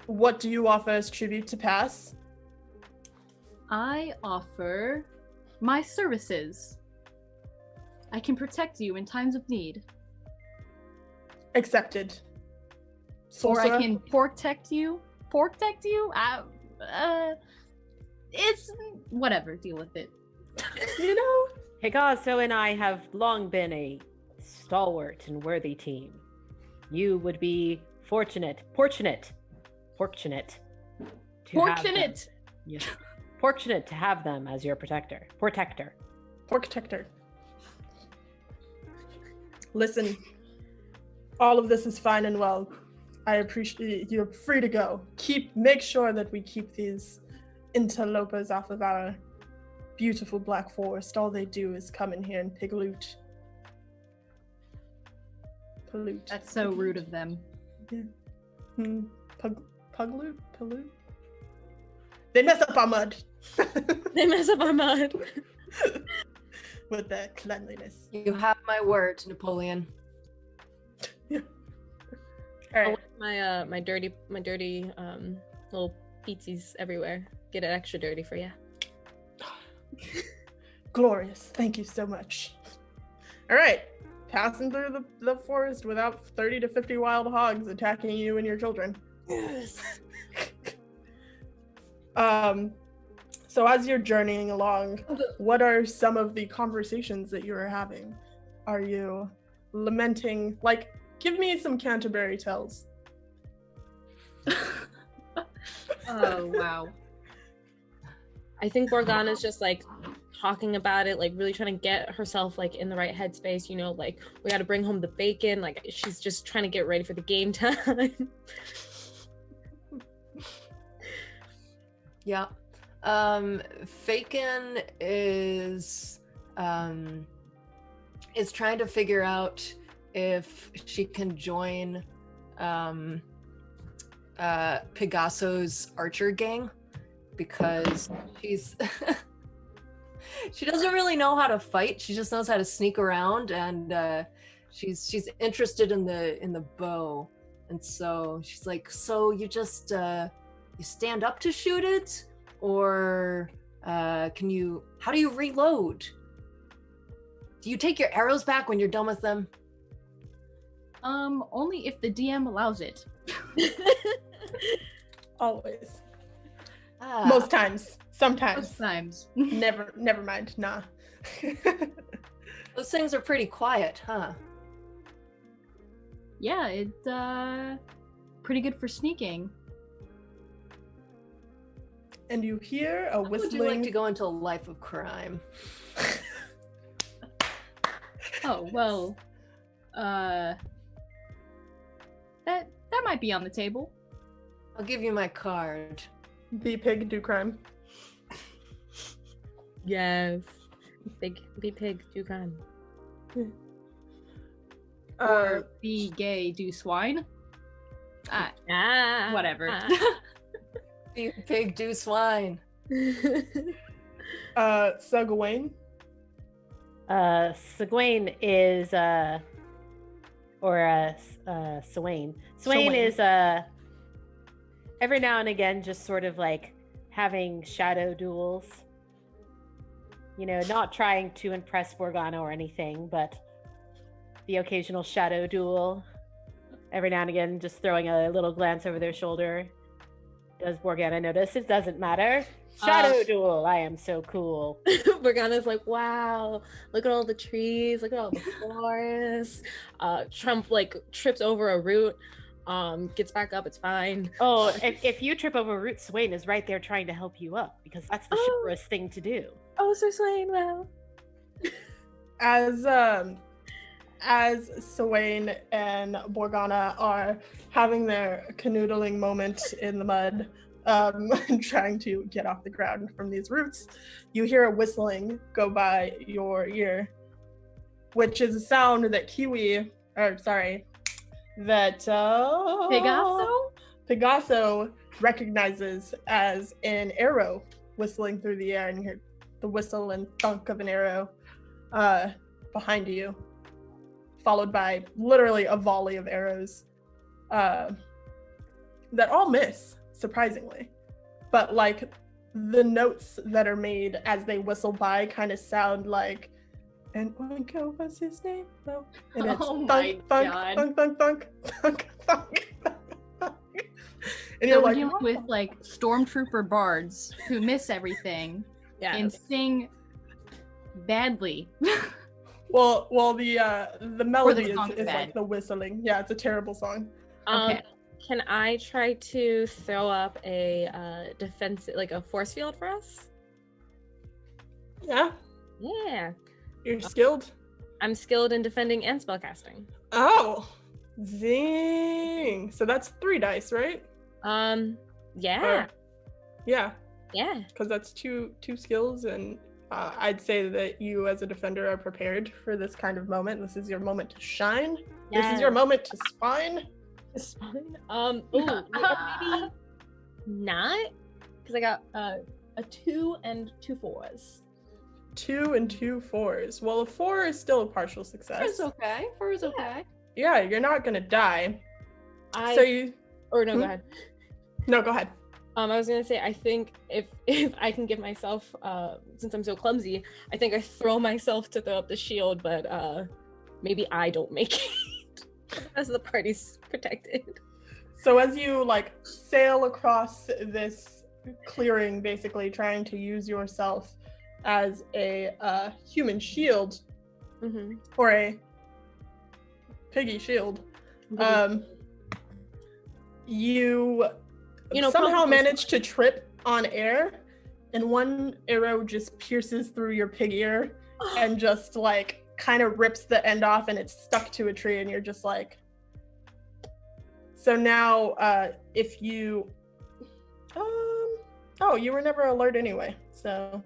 [SPEAKER 1] What do you offer as tribute to pass?
[SPEAKER 4] I offer my services. I can protect you in times of need.
[SPEAKER 1] Accepted.
[SPEAKER 4] Or I
[SPEAKER 1] Sorcerer?
[SPEAKER 4] can protect you. Protect you? It's whatever. Deal with it.
[SPEAKER 1] You know,
[SPEAKER 5] Higazo and I have long been a stalwart and worthy team. You would be fortunate to have them.
[SPEAKER 4] Fortunate.
[SPEAKER 5] Yes. Fortunate to have them as your protector. Protector.
[SPEAKER 1] Protector. Listen, all of this is fine and well. I appreciate you're free to go. Make sure that we keep these interlopers off of our beautiful Black Forest. All they do is come in here and pig loot. Pollute.
[SPEAKER 4] That's so rude of them.
[SPEAKER 1] Pug loot? Pollute? They mess up our mud.
[SPEAKER 2] They mess up our mud.
[SPEAKER 1] With their cleanliness.
[SPEAKER 3] You have my word, Napoleon.
[SPEAKER 1] All
[SPEAKER 2] I
[SPEAKER 1] right.
[SPEAKER 2] want my dirty little pizzies everywhere. Get it extra dirty for you.
[SPEAKER 1] Glorious. Thank you so much. All right. Passing through the forest without 30 to 50 wild hogs attacking you and your children.
[SPEAKER 2] Yes.
[SPEAKER 1] So as you're journeying along, what are some of the conversations that you are having? Are you lamenting, like, give me some Canterbury Tales.
[SPEAKER 4] Oh wow.
[SPEAKER 2] I think Morgana's just like talking about it, like really trying to get herself like in the right headspace, you know, like we got to bring home the bacon, like she's just trying to get ready for the game time.
[SPEAKER 3] Yeah. Fakin is trying to figure out if she can join Pegaso's archer gang, because she's she doesn't really know how to fight. She just knows how to sneak around, and she's interested in the bow. And so she's like, so you just you stand up to shoot it, or how do you reload? Do you take your arrows back when you're done with them?
[SPEAKER 4] Only if the DM allows it.
[SPEAKER 1] Always.
[SPEAKER 3] Ah,
[SPEAKER 1] Most times. Sometimes.
[SPEAKER 4] Most times.
[SPEAKER 1] Never mind. Nah.
[SPEAKER 3] those things are pretty quiet, huh?
[SPEAKER 4] Yeah, it's pretty good for sneaking.
[SPEAKER 1] And you hear a
[SPEAKER 3] How would
[SPEAKER 1] whistling.
[SPEAKER 3] you like to go into a life of crime?
[SPEAKER 4] Oh well, that might be on the table.
[SPEAKER 3] I'll give you my card.
[SPEAKER 1] Be pig, do crime.
[SPEAKER 2] Yes. Be pig, do crime.
[SPEAKER 4] Or be gay, do swine. Whatever.
[SPEAKER 3] You pig, do swine.
[SPEAKER 1] Suggawain.
[SPEAKER 5] Segwayne is Swain. Swain
[SPEAKER 1] Swain.
[SPEAKER 5] is every now and again just sort of like having shadow duels. You know, not trying to impress Morgana or anything, but the occasional shadow duel. Every now and again, just throwing a little glance over their shoulder. Does Morgana notice? It doesn't matter. Shadow duel. I am so cool.
[SPEAKER 2] Morgana's like, wow, look at all the trees, look at all the forests. Trump like trips over a root, gets back up, it's fine.
[SPEAKER 5] Oh, if you trip over Root, Swain is right there trying to help you up because that's the chivalrous thing to do.
[SPEAKER 2] Oh, Sir Swain, wow.
[SPEAKER 1] As Sawain and Borgana are having their canoodling moment in the mud, trying to get off the ground from these roots, you hear a whistling go by your ear, which is a sound that Pegaso recognizes as an arrow whistling through the air, and you hear the whistle and thunk of an arrow behind you, followed by literally a volley of arrows that all miss, surprisingly. But like the notes that are made as they whistle by kind of sound like, and Oinko was his name, no, and it's
[SPEAKER 4] Oh
[SPEAKER 1] thunk,
[SPEAKER 4] my
[SPEAKER 1] thunk,
[SPEAKER 4] God.
[SPEAKER 1] thunk, thunk, thunk, thunk, thunk, thunk. And
[SPEAKER 4] So
[SPEAKER 1] you're
[SPEAKER 4] we're
[SPEAKER 1] like,
[SPEAKER 4] dealing with like stormtrooper bards who miss everything and sing badly.
[SPEAKER 1] well, the melody
[SPEAKER 4] song
[SPEAKER 1] is
[SPEAKER 4] is bad.
[SPEAKER 1] like the whistling. Yeah, it's a terrible song.
[SPEAKER 4] Okay.
[SPEAKER 2] Can I try to throw up a defense, like a force field for us?
[SPEAKER 1] Yeah,
[SPEAKER 2] Yeah.
[SPEAKER 1] you're skilled.
[SPEAKER 2] I'm skilled in defending and spellcasting.
[SPEAKER 1] Oh, zing! So that's 3 dice, right?
[SPEAKER 2] Yeah.
[SPEAKER 1] Yeah,
[SPEAKER 2] Yeah.
[SPEAKER 1] because that's two skills, and I'd say that you as a defender are prepared for this kind of moment. This is your moment to shine. This is your moment to spine.
[SPEAKER 2] It's fine. Maybe not, because I got a 2 and 2 4s.
[SPEAKER 1] 2 and 2 4s. Well, a 4 is still a partial success.
[SPEAKER 3] 4 is okay. 4 is okay.
[SPEAKER 1] Yeah, you're not gonna die. Go ahead. No, go ahead.
[SPEAKER 2] I was gonna say, I think if I can give myself, since I'm so clumsy, I think I throw myself to throw up the shield, but maybe I don't make it as the party's protected.
[SPEAKER 1] So as you like sail across this clearing, basically trying to use yourself as a human shield, or a piggy shield, you somehow manage to trip on air, and one arrow just pierces through your pig ear and just like kind of rips the end off, and it's stuck to a tree, and you're just like, so now if you you were never alert anyway, so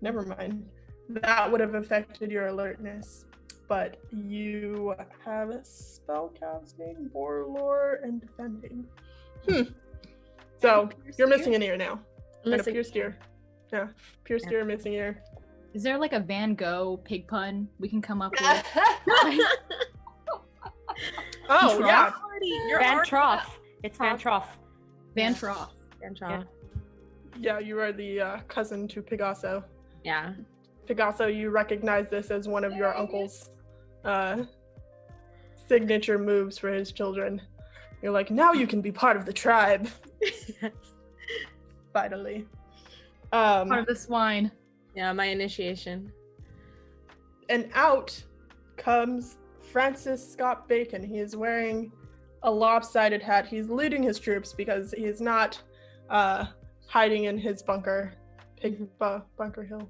[SPEAKER 1] never mind. That would have affected your alertness, but you have spellcasting, lore, and defending. So you're missing an ear now. And a pierced ear. Yeah, pierced ear, missing ear.
[SPEAKER 4] Is there like a Van Gogh pig pun we can come up with?
[SPEAKER 1] Oh, yeah.
[SPEAKER 5] Van Troff. It's Van Troff.
[SPEAKER 4] Van Troff.
[SPEAKER 2] Van Troff.
[SPEAKER 1] Yeah, you are the cousin to Pegaso.
[SPEAKER 2] Yeah.
[SPEAKER 1] Pegaso, you recognize this as one of your uncle's signature moves for his children. You're like, now you can be part of the tribe.
[SPEAKER 2] Yes.
[SPEAKER 1] Finally.
[SPEAKER 4] Part of the swine.
[SPEAKER 2] Yeah, my initiation.
[SPEAKER 1] And out comes Francis Scott Bacon. He is wearing a lopsided hat. He's leading his troops because he is not hiding in his bunker, Bunker Hill.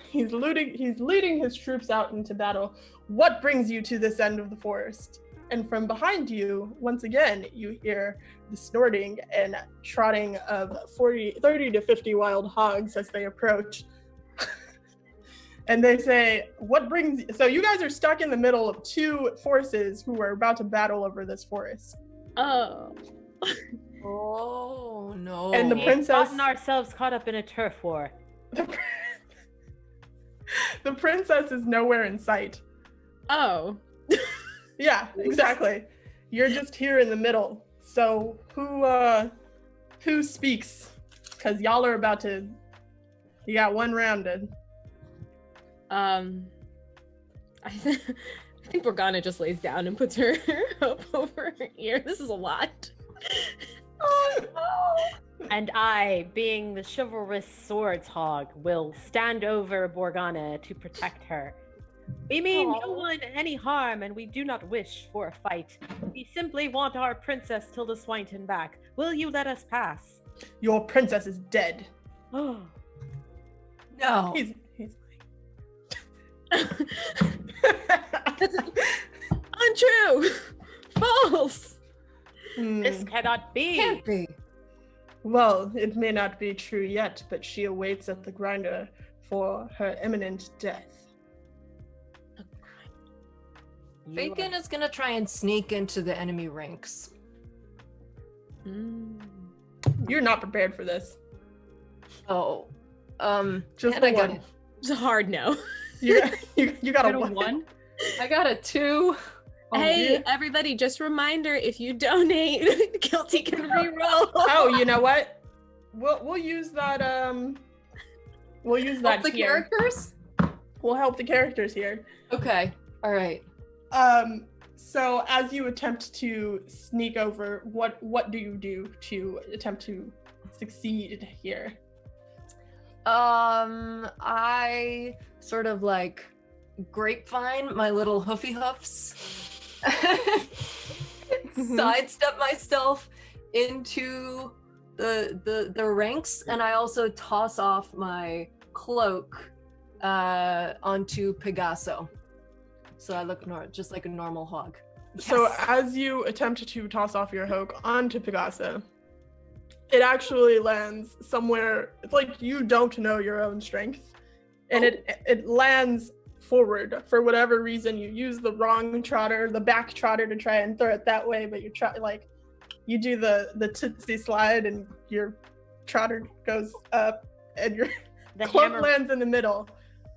[SPEAKER 1] He's leading his troops out into battle. What brings you to this end of the forest? And from behind you, once again, you hear the snorting and trotting of 30 to 50 wild hogs as they approach. And they say, what brings you? So you guys are stuck in the middle of 2 forces who are about to battle over this forest.
[SPEAKER 2] Oh.
[SPEAKER 3] Oh, no.
[SPEAKER 1] And the princess...
[SPEAKER 5] gotten ourselves caught up in a turf war.
[SPEAKER 1] The princess is nowhere in sight.
[SPEAKER 2] Oh.
[SPEAKER 1] Yeah, exactly. You're just here in the middle. So who speaks? Because y'all are about to... You got one rounded.
[SPEAKER 2] I think Borgana just lays down and puts her up over her ear. This is a lot.
[SPEAKER 1] Oh no!
[SPEAKER 5] And I, being the chivalrous swords hog, will stand over Borgana to protect her. We mean no one any harm, and we do not wish for a fight. We simply want our princess Tilda Swinton back. Will you let us pass?
[SPEAKER 1] Your princess is dead.
[SPEAKER 5] Oh.
[SPEAKER 3] No.
[SPEAKER 1] He's
[SPEAKER 2] That's untrue. False.
[SPEAKER 5] This cannot be.
[SPEAKER 3] Can't be.
[SPEAKER 1] Well, it may not be true yet, but she awaits at the grinder for her imminent death.
[SPEAKER 3] Bacon is gonna try and sneak into the enemy ranks.
[SPEAKER 1] You're not prepared for this.
[SPEAKER 3] Oh,
[SPEAKER 1] Just
[SPEAKER 3] and
[SPEAKER 1] the
[SPEAKER 3] I got
[SPEAKER 1] one.
[SPEAKER 2] It's a hard no.
[SPEAKER 1] You got
[SPEAKER 4] Got
[SPEAKER 1] a
[SPEAKER 4] a
[SPEAKER 1] one.
[SPEAKER 4] 1?
[SPEAKER 3] I got a 2.
[SPEAKER 2] Hey,
[SPEAKER 1] yeah.
[SPEAKER 2] everybody, just reminder, if you donate, Guilty can re-roll.
[SPEAKER 1] Oh, you know what? We'll use that. We'll use that
[SPEAKER 3] Help the
[SPEAKER 1] here.
[SPEAKER 3] characters.
[SPEAKER 1] We'll help the characters here.
[SPEAKER 3] Okay. All right.
[SPEAKER 1] So as you attempt to sneak over, what do you do to attempt to succeed here?
[SPEAKER 3] I sort of like grapevine my little hoofy hoofs, sidestep myself into the ranks, and I also toss off my cloak onto Pegaso, so I look just like a normal hog.
[SPEAKER 1] So
[SPEAKER 3] Yes.
[SPEAKER 1] as you attempt to toss off your hook onto Pegaso, it actually lands somewhere. It's like you don't know your own strength, and it lands forward for whatever reason. You use the wrong trotter, the back trotter, to try and throw it that way, but you try you do the tootsie slide, and your trotter goes up, and your
[SPEAKER 5] The
[SPEAKER 1] cloak
[SPEAKER 5] hammer,
[SPEAKER 1] lands in the middle.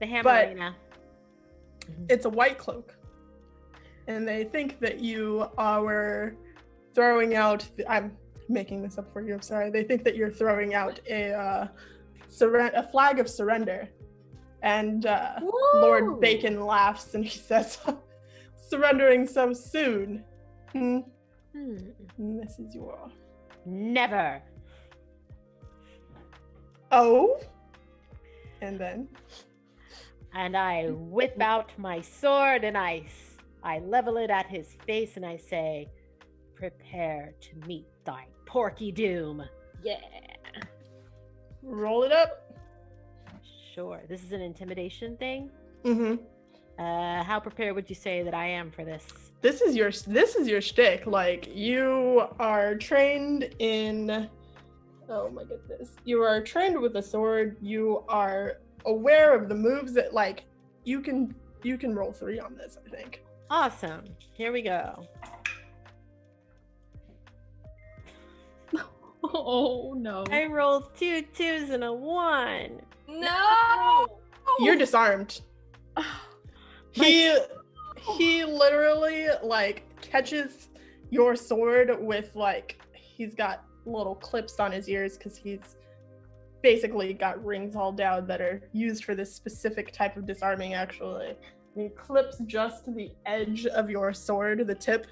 [SPEAKER 5] the hammer
[SPEAKER 1] but-
[SPEAKER 5] arena.
[SPEAKER 1] It's a white cloak, and they think that you are throwing out. I'm making this up for you. I'm sorry. They think that you're throwing out a flag of surrender, and Lord Bacon laughs and he says, "Surrendering so soon? This is your
[SPEAKER 5] Never.
[SPEAKER 1] oh." And then
[SPEAKER 5] And I whip out my sword and I level it at his face and I say, "Prepare to meet thy porky doom."
[SPEAKER 2] Yeah.
[SPEAKER 1] roll it up.
[SPEAKER 5] Sure. This is an intimidation thing.
[SPEAKER 1] Mm-hmm.
[SPEAKER 5] How prepared would you say that I am for this?
[SPEAKER 1] This is your shtick. Like, you are trained in. Oh my goodness! You are trained with a sword. You are aware of the moves that, like, you can roll 3 on this, I think.
[SPEAKER 5] Awesome. Here we go.
[SPEAKER 4] Oh no.
[SPEAKER 5] I rolled 2 2s and a 1.
[SPEAKER 3] No.
[SPEAKER 1] You're disarmed. He literally, like, catches your sword with, like, he's got little clips on his ears because he's basically got rings all down that are used for this specific type of disarming, actually. And he clips just to the edge of your sword, the tip,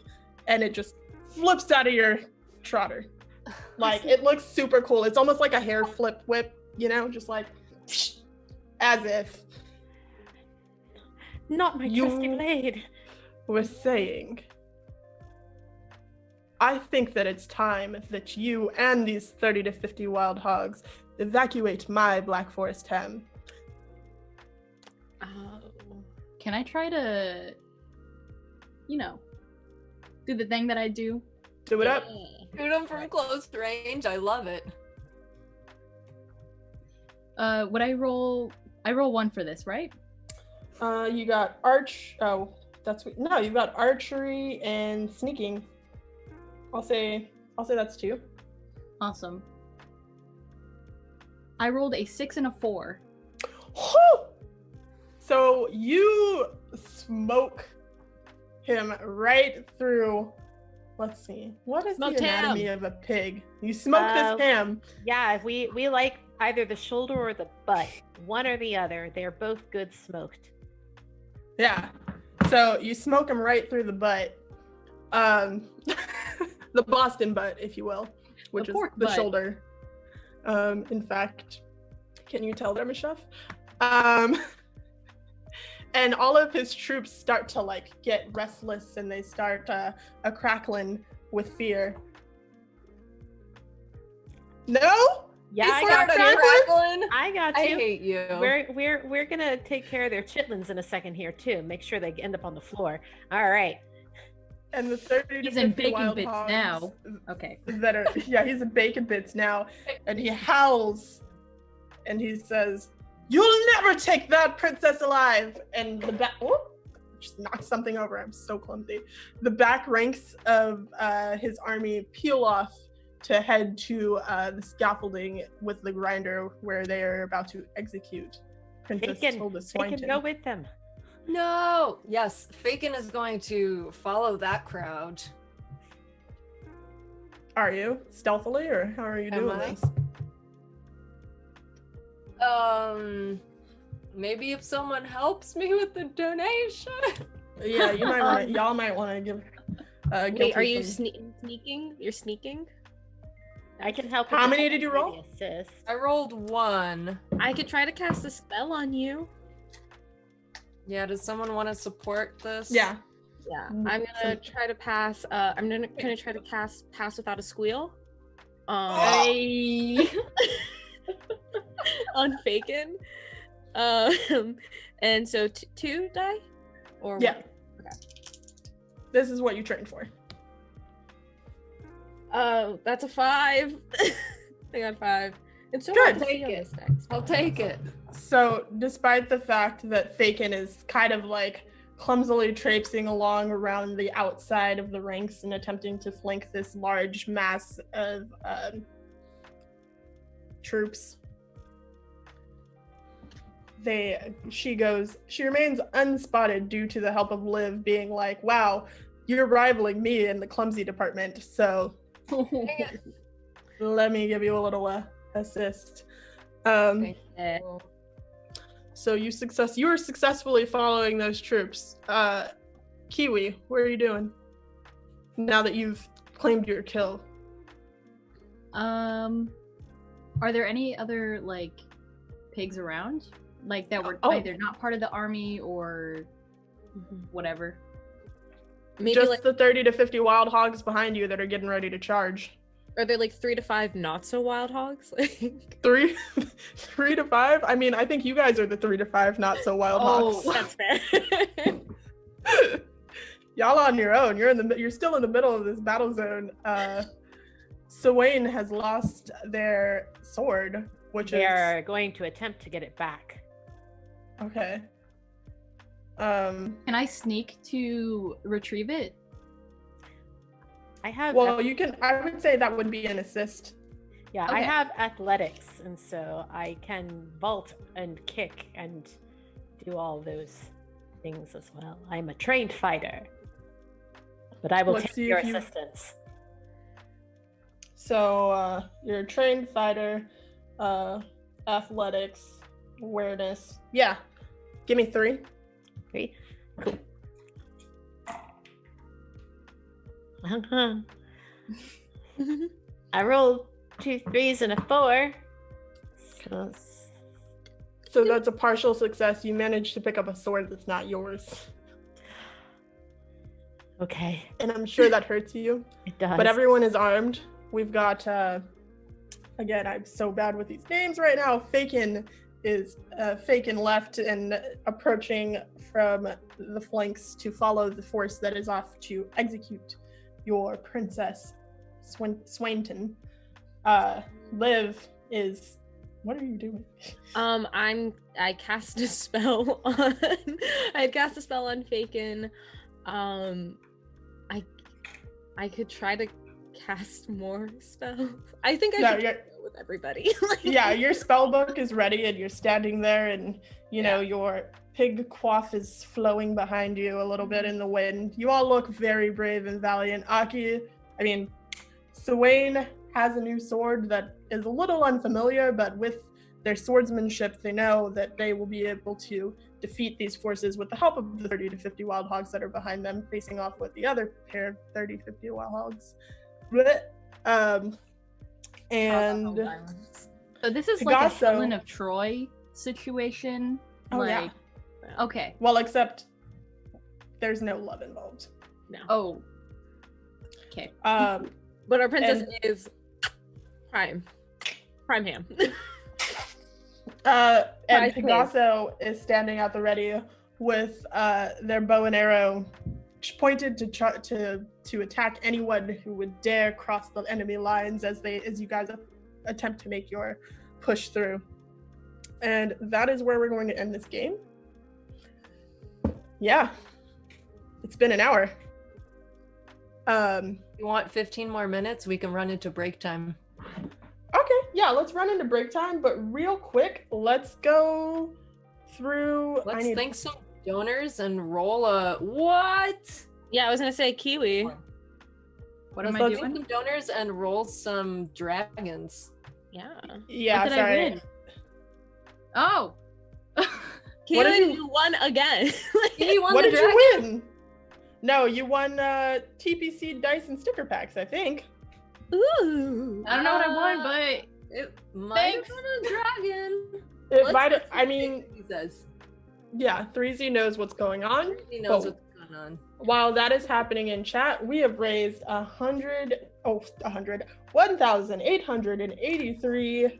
[SPEAKER 1] and it just flips out of your trotter. Like, it looks super cool. It's almost like a hair flip whip, you know, just like as if
[SPEAKER 5] Not my trusty
[SPEAKER 1] You-
[SPEAKER 5] blade.
[SPEAKER 1] was saying. I think that it's time that you and these 30 to 50 wild hogs evacuate my Black Forest hem.
[SPEAKER 2] Oh.
[SPEAKER 4] Can I try to, do the thing that I do?
[SPEAKER 1] Do it up.
[SPEAKER 3] Shoot him from close range. I love it.
[SPEAKER 4] Would I roll? I roll 1 for this, right?
[SPEAKER 1] You got arch. Oh, no. You got archery and sneaking. I'll say that's 2.
[SPEAKER 4] Awesome. I rolled a 6 and a 4.
[SPEAKER 1] Whew! So you smoke him right through. Let's see. What is
[SPEAKER 2] Smoked
[SPEAKER 1] the anatomy
[SPEAKER 2] ham.
[SPEAKER 1] of a pig? You smoke this ham.
[SPEAKER 5] Yeah, we like either the shoulder or the butt. One or the other. They're both good smoked.
[SPEAKER 1] Yeah. So you smoke him right through the butt. The Boston butt, if you will, which
[SPEAKER 4] The
[SPEAKER 1] is
[SPEAKER 4] pork
[SPEAKER 1] the
[SPEAKER 4] butt.
[SPEAKER 1] shoulder. In fact, can you tell them, chef? And all of his troops start to, like, get restless, and they start a crackling with fear. No?
[SPEAKER 5] Yeah,
[SPEAKER 3] They
[SPEAKER 5] I
[SPEAKER 3] start
[SPEAKER 5] got
[SPEAKER 3] a crackling.
[SPEAKER 5] I got
[SPEAKER 3] I
[SPEAKER 5] you.
[SPEAKER 3] hate you.
[SPEAKER 5] We're gonna take care of their chitlins in a second here too. Make sure they end up on the floor. All right.
[SPEAKER 1] And the 30 to
[SPEAKER 4] He's in
[SPEAKER 1] 50
[SPEAKER 4] bacon
[SPEAKER 1] wild
[SPEAKER 4] bits
[SPEAKER 1] hogs
[SPEAKER 4] now. Okay.
[SPEAKER 1] that are he's in bacon bits now, and he howls, and he says, "You'll never take that princess alive!" And the back, just knocked something over. I'm so clumsy. The back ranks of his army peel off to head to the scaffolding with the grinder, where they are about to execute Princess Tilda
[SPEAKER 5] They can go
[SPEAKER 1] Swinton.
[SPEAKER 5] with them.
[SPEAKER 3] No. Yes, Fakin is going to follow that crowd.
[SPEAKER 1] Are you stealthily, or how are you
[SPEAKER 3] Am
[SPEAKER 1] doing
[SPEAKER 3] I?
[SPEAKER 1] this?
[SPEAKER 3] Maybe if someone helps me with the donation.
[SPEAKER 1] Yeah, you might want to. Y'all might want to give.
[SPEAKER 2] Wait,
[SPEAKER 1] Guilty
[SPEAKER 2] are you
[SPEAKER 1] some-
[SPEAKER 2] sneaking? You're sneaking?
[SPEAKER 5] I can help.
[SPEAKER 1] How
[SPEAKER 5] with
[SPEAKER 1] many
[SPEAKER 5] the
[SPEAKER 1] did you roll?
[SPEAKER 5] Assist.
[SPEAKER 3] I rolled 1.
[SPEAKER 2] I could try to cast a spell on you.
[SPEAKER 3] Yeah, does someone want to support this?
[SPEAKER 1] Yeah.
[SPEAKER 2] Yeah, I'm gonna try to pass. I'm gonna try to cast Pass Without a Squeal.
[SPEAKER 4] Hey.
[SPEAKER 2] On Fakin. And so 2 die, or
[SPEAKER 1] Yeah.
[SPEAKER 2] what? Okay.
[SPEAKER 1] This is what you trained for.
[SPEAKER 2] That's a 5. I got 5. It's so
[SPEAKER 1] Good.
[SPEAKER 2] hard to
[SPEAKER 3] Take
[SPEAKER 2] see on
[SPEAKER 3] it.
[SPEAKER 2] this dex.
[SPEAKER 3] I'll take it.
[SPEAKER 1] So, despite the fact that Fakin is kind of like clumsily traipsing along around the outside of the ranks and attempting to flank this large mass of troops, she remains unspotted due to the help of Liv being like, "Wow, you're rivaling me in the clumsy department, so let me give you a little assist." So you are successfully following those troops. Kiwi, what are you doing now that you've claimed your kill?
[SPEAKER 4] Are there any other like pigs around? Like that were
[SPEAKER 1] Oh.
[SPEAKER 4] either not part of the army or whatever.
[SPEAKER 2] Maybe
[SPEAKER 1] Just
[SPEAKER 2] like,
[SPEAKER 1] the 30 to 50 wild hogs behind you that are getting ready to charge.
[SPEAKER 2] are there like 3 to 5 not so wild hogs? Like,
[SPEAKER 1] 3 to 5? I mean, I think you guys are the 3 to 5 not so wild hogs.
[SPEAKER 2] that's fair.
[SPEAKER 1] Y'all on your own. You're still in the middle of this battle zone. Sawain has lost their sword, which
[SPEAKER 5] They
[SPEAKER 1] is
[SPEAKER 5] are going to attempt to get it back.
[SPEAKER 1] okay.
[SPEAKER 4] Can I sneak to retrieve it?
[SPEAKER 5] I have.
[SPEAKER 1] Well, you can. I would say that would be an assist.
[SPEAKER 5] Yeah, I
[SPEAKER 4] Okay.
[SPEAKER 5] have athletics, and so I can vault and kick and do all those things as well. I'm a trained fighter, but I will
[SPEAKER 1] Let's
[SPEAKER 5] take
[SPEAKER 1] see
[SPEAKER 5] your
[SPEAKER 1] if you-
[SPEAKER 5] assistance.
[SPEAKER 1] So you're a trained fighter, athletics, awareness. Yeah, give me 3.
[SPEAKER 5] 3. Cool. Uh-huh. I rolled 2 3s and a 4.
[SPEAKER 1] So that's a partial success. You managed to pick up a sword that's not yours,
[SPEAKER 5] Okay,
[SPEAKER 1] and I'm sure that hurts you.
[SPEAKER 5] it does.
[SPEAKER 1] But everyone is armed. We've got, again, I'm so bad with these names right now. Fakin left and approaching from the flanks to follow the force that is off to execute your Princess Swainton. Liv is. What are you doing?
[SPEAKER 2] I cast a spell on. I cast a spell on Fakin. I could try to cast more spells. I think I should do it with everybody.
[SPEAKER 1] Yeah, your spell book is ready, and you're standing there, and you know your pig quaff is flowing behind you a little bit in the wind. You all look very brave and valiant. Sawain has a new sword that is a little unfamiliar, but with their swordsmanship, they know that they will be able to defeat these forces with the help of the 30 to 50 wild hogs that are behind them, facing off with the other pair of 30, 50 wild hogs. And
[SPEAKER 4] So this is like a
[SPEAKER 1] Picasso-
[SPEAKER 4] Helen of Troy situation.
[SPEAKER 1] Oh, yeah.
[SPEAKER 4] like, okay.
[SPEAKER 1] well, except there's no love involved.
[SPEAKER 4] Oh. Okay.
[SPEAKER 2] But our princess
[SPEAKER 1] And-
[SPEAKER 2] is prime ham.
[SPEAKER 1] And
[SPEAKER 2] Surprise quiz.
[SPEAKER 1] Picasso is standing at the ready with their bow and arrow pointed to try to attack anyone who would dare cross the enemy lines as you guys attempt to make your push through. And that is where we're going to end this game. Yeah, it's been an hour.
[SPEAKER 3] You want 15 more minutes? We can run into break time.
[SPEAKER 1] Okay, yeah, let's run into break time, but real quick, let's go through.
[SPEAKER 3] Let's thank some donors and roll a what?
[SPEAKER 2] Yeah, I was gonna say Kiwi.
[SPEAKER 4] What am I
[SPEAKER 3] Let's
[SPEAKER 4] doing?
[SPEAKER 3] thank some donors and roll some dragons.
[SPEAKER 2] Yeah.
[SPEAKER 1] Yeah,
[SPEAKER 4] What did I
[SPEAKER 1] sorry.
[SPEAKER 4] win? Oh.
[SPEAKER 2] Kiwi,
[SPEAKER 1] did
[SPEAKER 2] you won again.
[SPEAKER 3] You won
[SPEAKER 1] What
[SPEAKER 3] the
[SPEAKER 1] did
[SPEAKER 3] dragon?
[SPEAKER 1] you win? No, you won TPC dice and sticker packs, I think.
[SPEAKER 2] Ooh.
[SPEAKER 4] I don't know what I won, but
[SPEAKER 3] It might have
[SPEAKER 4] Thanks.
[SPEAKER 3] been a dragon.
[SPEAKER 1] It
[SPEAKER 3] Let's
[SPEAKER 1] might.
[SPEAKER 3] see
[SPEAKER 1] I mean,
[SPEAKER 3] what he says.
[SPEAKER 1] yeah, 3Z knows what's going on.
[SPEAKER 3] He knows
[SPEAKER 1] Oh.
[SPEAKER 3] what's going on.
[SPEAKER 1] While that is happening in chat, we have raised 1,883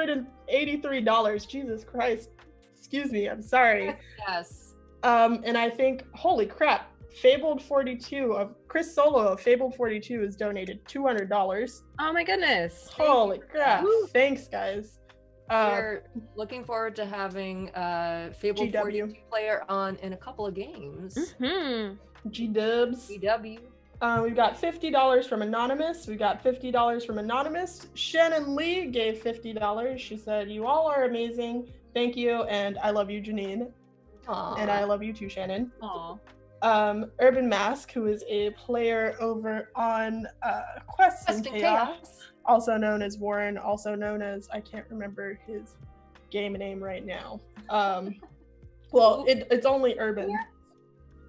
[SPEAKER 1] $1,883. Jesus Christ. Excuse me, I'm sorry.
[SPEAKER 3] Yes.
[SPEAKER 1] And I think, holy crap, Fabled 42 of Chris Solo of Fabled 42 has donated $200.
[SPEAKER 2] Oh my goodness.
[SPEAKER 1] Holy crap.
[SPEAKER 3] Woo.
[SPEAKER 1] Thanks, guys.
[SPEAKER 3] We're looking forward to having Fable
[SPEAKER 1] GW.
[SPEAKER 3] 42 player on in a couple of games.
[SPEAKER 2] Hmm.
[SPEAKER 1] G-dubs.
[SPEAKER 3] GW.
[SPEAKER 1] We've got $50 from Anonymous. We got $50 from Anonymous. Shannon Lee gave $50. She said, "You all are amazing. Thank you, and I love you, Jeannine."
[SPEAKER 3] Aw.
[SPEAKER 1] And I love you too, Shannon.
[SPEAKER 4] aw.
[SPEAKER 1] Urban Mask, who is a player over on Quests and
[SPEAKER 3] Quest and
[SPEAKER 1] Chaos,
[SPEAKER 3] Chaos.
[SPEAKER 1] also known as Warren, also known as, I can't remember his game name right now. Well, it's only Urban.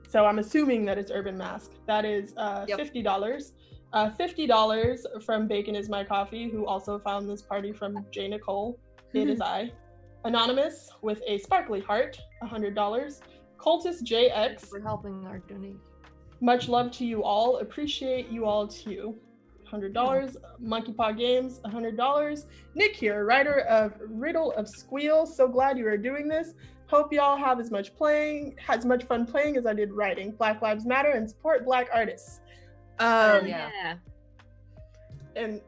[SPEAKER 1] So I'm assuming that it's Urban Mask. That is
[SPEAKER 3] Yep.
[SPEAKER 1] $50. $50 from Bacon is My Coffee, who also found this party from J. Nicole. It is I. Anonymous with a sparkly heart, $100. Cultist JX,
[SPEAKER 3] For helping our donation.
[SPEAKER 1] much love to you all. Appreciate you all too. $100. Monkey Paw Games, $100. Nick here, writer of Riddle of Squeal. So glad you are doing this. Hope y'all have as much fun playing as I did writing. Black Lives Matter and support Black artists.
[SPEAKER 3] Yeah.
[SPEAKER 1] And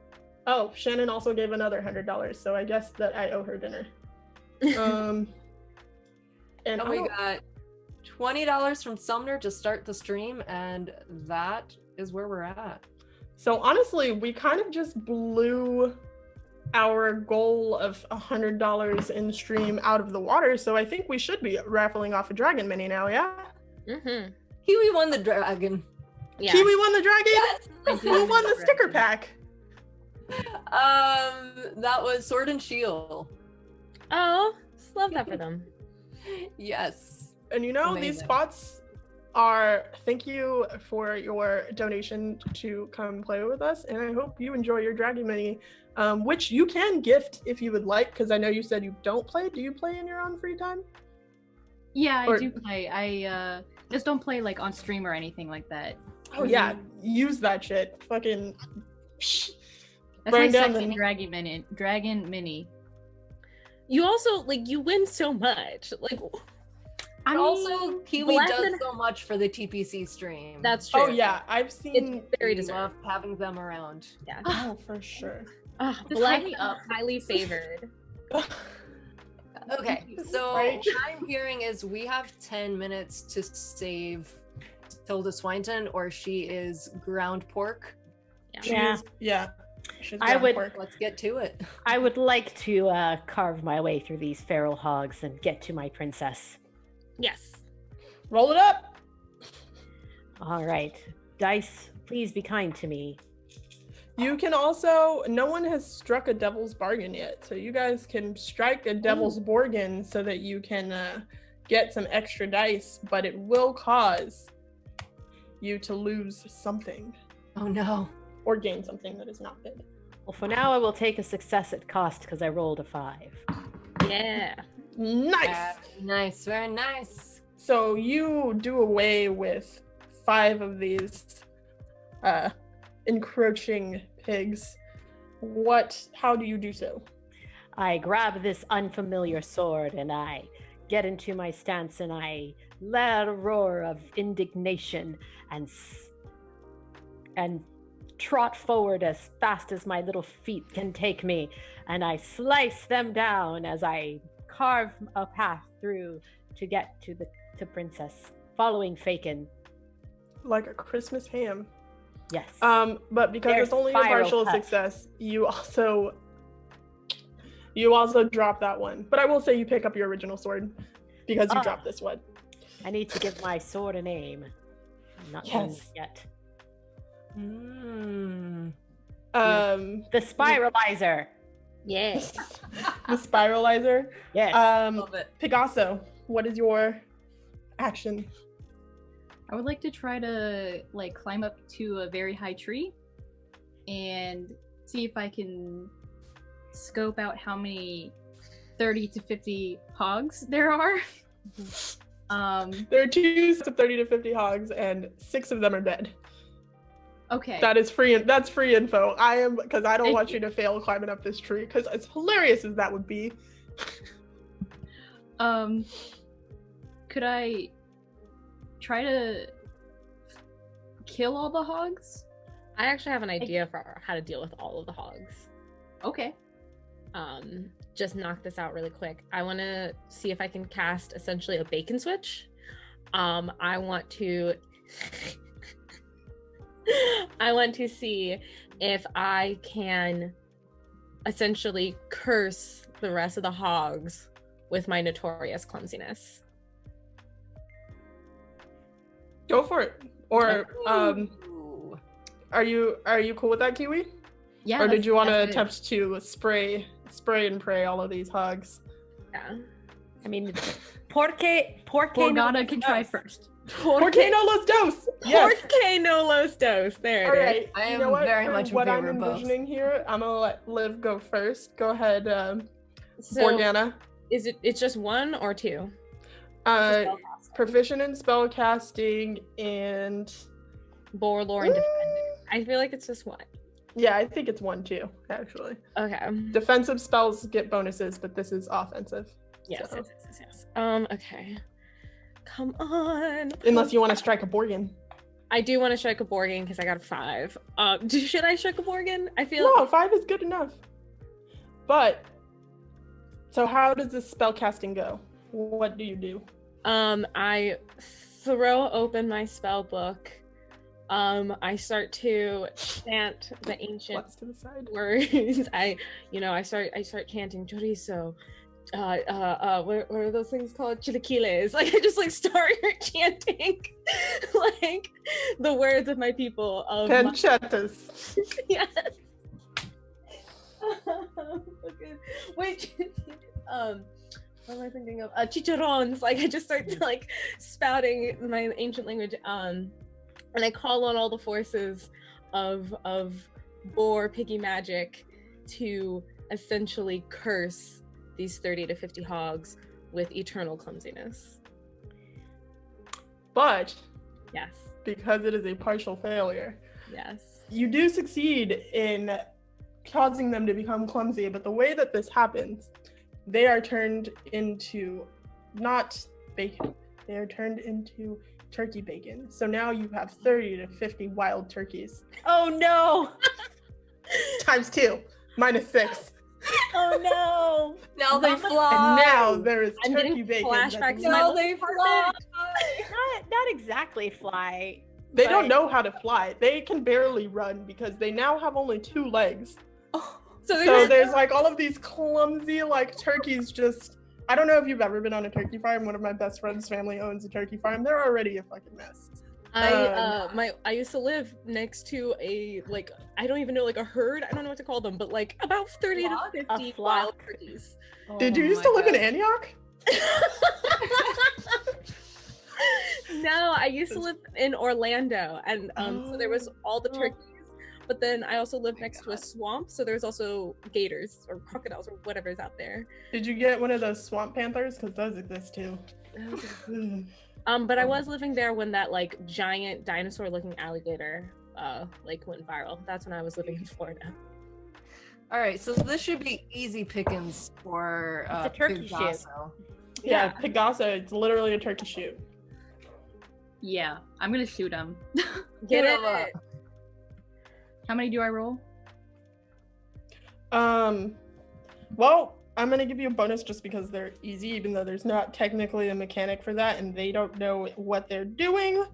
[SPEAKER 1] Shannon also gave another $100, so I guess that I owe her dinner. And
[SPEAKER 3] And we got $20 from Sumner to start the stream, and that is where we're at.
[SPEAKER 1] So honestly, we kind of just blew our goal of $100 in stream out of the water. So I think we should be raffling off a dragon mini now, yeah?
[SPEAKER 2] Mm-hmm.
[SPEAKER 3] Kiwi won the dragon.
[SPEAKER 2] Yeah.
[SPEAKER 1] Kiwi won the dragon?
[SPEAKER 3] Yes.
[SPEAKER 1] Who won the sticker pack?
[SPEAKER 3] That was Sword and Shield.
[SPEAKER 2] Oh, just love that for them.
[SPEAKER 3] Yes.
[SPEAKER 1] And you know, these
[SPEAKER 3] Amazing.
[SPEAKER 1] spots are, thank you for your donation to come play with us. And I hope you enjoy your dragon mini, which you can gift if you would like, because I know you said you don't play. Do you play in your own free time?
[SPEAKER 4] Yeah,
[SPEAKER 1] Or-
[SPEAKER 4] I do play. I just don't play like on stream or anything like that.
[SPEAKER 1] Oh yeah, use that shit. Fucking
[SPEAKER 4] That's
[SPEAKER 1] Burn
[SPEAKER 4] my
[SPEAKER 1] down
[SPEAKER 4] second
[SPEAKER 1] the-
[SPEAKER 4] dragon mini.
[SPEAKER 2] You also you win so much.
[SPEAKER 3] But also, Kiwi
[SPEAKER 2] Black
[SPEAKER 3] does
[SPEAKER 2] Men-
[SPEAKER 3] so much for the TPC stream.
[SPEAKER 2] That's true.
[SPEAKER 1] Oh yeah, I've seen.
[SPEAKER 2] It's very
[SPEAKER 3] We love
[SPEAKER 2] deserved.
[SPEAKER 3] having them around.
[SPEAKER 2] Yeah.
[SPEAKER 1] Oh, for sure.
[SPEAKER 2] Ah,
[SPEAKER 4] Just
[SPEAKER 2] Black
[SPEAKER 4] hype me
[SPEAKER 2] Men
[SPEAKER 4] up.
[SPEAKER 2] are highly favored.
[SPEAKER 3] Okay, so
[SPEAKER 1] Right.
[SPEAKER 3] what I'm hearing is we have 10 minutes to save Tilda Swinton, or she is ground pork.
[SPEAKER 5] Yeah.
[SPEAKER 1] Yeah. She's
[SPEAKER 5] I
[SPEAKER 1] ground
[SPEAKER 5] would-
[SPEAKER 1] pork.
[SPEAKER 3] Let's get to it.
[SPEAKER 5] I would like to carve my way through these feral hogs and get to my princess.
[SPEAKER 2] Yes.
[SPEAKER 1] Roll it up.
[SPEAKER 5] All right. Dice, please be kind to me.
[SPEAKER 1] You can also, no one has struck a devil's bargain yet, so you guys can strike a devil's bargain so that you can get some extra dice, but it will cause you to lose something
[SPEAKER 3] Oh no.
[SPEAKER 1] or gain something that is not good.
[SPEAKER 5] Well, for now, I will take a success at cost because I rolled a 5.
[SPEAKER 2] Yeah.
[SPEAKER 1] Nice.
[SPEAKER 3] Nice, very nice.
[SPEAKER 1] So you do away with 5 of these encroaching pigs How do you do so?
[SPEAKER 5] I grab this unfamiliar sword and I get into my stance and I let out a roar of indignation and trot forward as fast as my little feet can take me, and I slice them down as I carve a path through to get to Princess, following Faken.
[SPEAKER 1] Like a Christmas ham.
[SPEAKER 5] Yes.
[SPEAKER 1] But because
[SPEAKER 5] There's
[SPEAKER 1] it's only a
[SPEAKER 5] spiral
[SPEAKER 1] partial
[SPEAKER 5] cut.
[SPEAKER 1] success, you also drop that one. But I will say you pick up your original sword because you dropped this one.
[SPEAKER 5] I need to give my sword a name. I'm not done yet. The spiralizer.
[SPEAKER 2] Yes.
[SPEAKER 1] The spiralizer.
[SPEAKER 5] Yes.
[SPEAKER 3] Love it.
[SPEAKER 1] Picasso, what is your action?
[SPEAKER 4] I would like to try to climb up to a very high tree and see if I can scope out how many 30 to 50 hogs there are.
[SPEAKER 1] There are 2 sets of 30 to 50 hogs, and 6 of them are dead.
[SPEAKER 4] Okay.
[SPEAKER 1] That's free info. Because I don't want you to fail climbing up this tree, because as hilarious as that would be.
[SPEAKER 4] Could I try to kill all the hogs?
[SPEAKER 2] I actually have an idea for how to deal with all of the hogs.
[SPEAKER 4] Okay.
[SPEAKER 2] Just knock this out really quick. I want to see if I can cast essentially a bacon switch. I want to see if I can essentially curse the rest of the hogs with my notorious clumsiness.
[SPEAKER 1] Go for it. Or
[SPEAKER 3] Ooh.
[SPEAKER 1] are you cool with that, Kiwi?
[SPEAKER 4] Yeah.
[SPEAKER 1] Or did you want to
[SPEAKER 4] that's good.
[SPEAKER 1] attempt to spray and pray all of these hogs?
[SPEAKER 2] Yeah.
[SPEAKER 5] I mean, porque
[SPEAKER 4] Borgana can try first.
[SPEAKER 1] Porque no los dos! Yes!
[SPEAKER 2] Porque no los dos. There
[SPEAKER 1] All
[SPEAKER 2] it is.
[SPEAKER 1] right.
[SPEAKER 3] I
[SPEAKER 1] You know
[SPEAKER 3] am
[SPEAKER 1] what?
[SPEAKER 3] very
[SPEAKER 1] For
[SPEAKER 3] much in
[SPEAKER 1] what I'm
[SPEAKER 3] favor of both.
[SPEAKER 1] envisioning here, I'm gonna let Liv go first. Go ahead,
[SPEAKER 2] So
[SPEAKER 1] Borgana.
[SPEAKER 2] it's just 1 or 2?
[SPEAKER 1] Proficient in spellcasting and
[SPEAKER 2] Bore, lore, and defend. I feel like it's just 1.
[SPEAKER 1] yeah, I think it's 1 too, actually.
[SPEAKER 2] Okay.
[SPEAKER 1] Defensive spells get bonuses, but this is offensive.
[SPEAKER 2] Yes,
[SPEAKER 1] so.
[SPEAKER 2] yes. Okay. Come on.
[SPEAKER 1] Unless you want to strike a Borgin.
[SPEAKER 2] I do want to strike a Borgin because I got a 5. Should I strike a Borgin? I feel
[SPEAKER 1] No, 5 is good enough. But so how does this spellcasting go? What do you do?
[SPEAKER 2] I throw open my spell book. I start to chant the ancient
[SPEAKER 1] Flex to the side.
[SPEAKER 2] words. I start chanting chorizo. What are those things called? Chilaquiles. Like I just start chanting like the words of my people of
[SPEAKER 1] Panchetas.
[SPEAKER 2] yes. Okay. Wait. What am I thinking of? Chicharrones. Like I just start spouting my ancient language. And I call on all the forces of Boar Piggy magic to essentially curse these 30 to 50 hogs with eternal clumsiness.
[SPEAKER 1] But
[SPEAKER 2] Yes.
[SPEAKER 1] because it is a partial failure,
[SPEAKER 2] Yes.
[SPEAKER 1] you do succeed in causing them to become clumsy, but the way that this happens, they are turned into not bacon, they are turned into turkey bacon. So now you have 30 to 50 wild turkeys.
[SPEAKER 5] Oh no!
[SPEAKER 1] Times 2, minus 6.
[SPEAKER 5] Oh no!
[SPEAKER 3] Now they
[SPEAKER 1] And
[SPEAKER 3] fly.
[SPEAKER 1] now there is
[SPEAKER 2] I'm
[SPEAKER 1] turkey
[SPEAKER 2] getting
[SPEAKER 1] bacon.
[SPEAKER 2] flashbacks to
[SPEAKER 3] Now
[SPEAKER 2] my
[SPEAKER 3] they fly.
[SPEAKER 5] Not exactly fly.
[SPEAKER 1] They
[SPEAKER 5] but-
[SPEAKER 1] don't know how to fly. They can barely run because they now have only 2 legs. So there's all of these clumsy turkeys just, I don't know if you've ever been on a turkey farm. One of my best friend's family owns a turkey farm. They're already a fucking mess.
[SPEAKER 2] I used to live next to a I don't even know a herd. I don't know what to call them, but about 30 to
[SPEAKER 3] Flock?
[SPEAKER 2] 50
[SPEAKER 5] A
[SPEAKER 2] wild
[SPEAKER 5] flock.
[SPEAKER 2] turkeys.
[SPEAKER 1] Did you
[SPEAKER 3] Oh
[SPEAKER 1] used
[SPEAKER 3] my
[SPEAKER 1] to live in
[SPEAKER 3] God.
[SPEAKER 1] Antioch?
[SPEAKER 2] No, I used to live in Orlando, and so there was all the turkeys. But then I also lived next to a swamp, so there's also gators or crocodiles or whatever's out there.
[SPEAKER 1] Did you get one of those swamp panthers? Because those exist too.
[SPEAKER 2] But I was living there when that giant dinosaur-looking alligator went viral. That's when I was living in Florida.
[SPEAKER 3] All right, so this should be easy pickings for
[SPEAKER 5] It's a turkey shoot.
[SPEAKER 3] Pigasso.
[SPEAKER 1] Yeah, Pigasso, it's literally a turkey shoot.
[SPEAKER 4] Yeah, I'm gonna shoot him.
[SPEAKER 2] Get
[SPEAKER 3] him
[SPEAKER 2] it.
[SPEAKER 4] How many do I roll?
[SPEAKER 1] Well, I'm gonna give you a bonus just because they're easy, even though there's not technically a mechanic for that, and they don't know what they're doing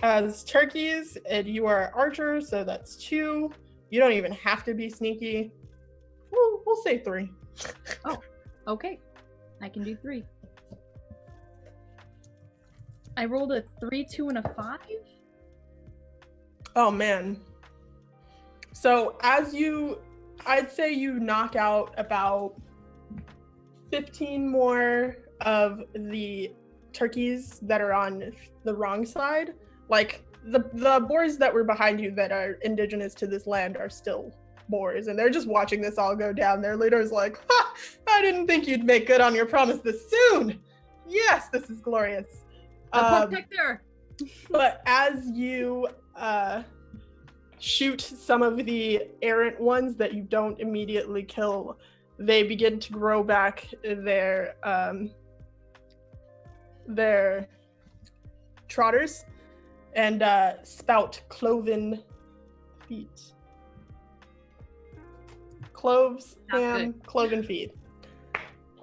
[SPEAKER 1] as turkeys, and you are archers, so that's 2. You don't even have to be sneaky. We'll say 3.
[SPEAKER 4] Okay, I can do 3. I rolled a 3, 2, and a 5.
[SPEAKER 1] Oh man. So I'd say you knock out about 15 more of the turkeys that are on the wrong side. Like the boars that were behind you that are indigenous to this land are still boars, and they're just watching this all go down. Their leader's like, ha, I didn't think you'd make good on your promise this soon. Yes, this is glorious.
[SPEAKER 4] Protector!
[SPEAKER 1] But as you shoot some of the errant ones that you don't immediately kill, they begin to grow back their trotters and spout cloven feet. Cloves,
[SPEAKER 4] Not
[SPEAKER 1] ham, cloven feet.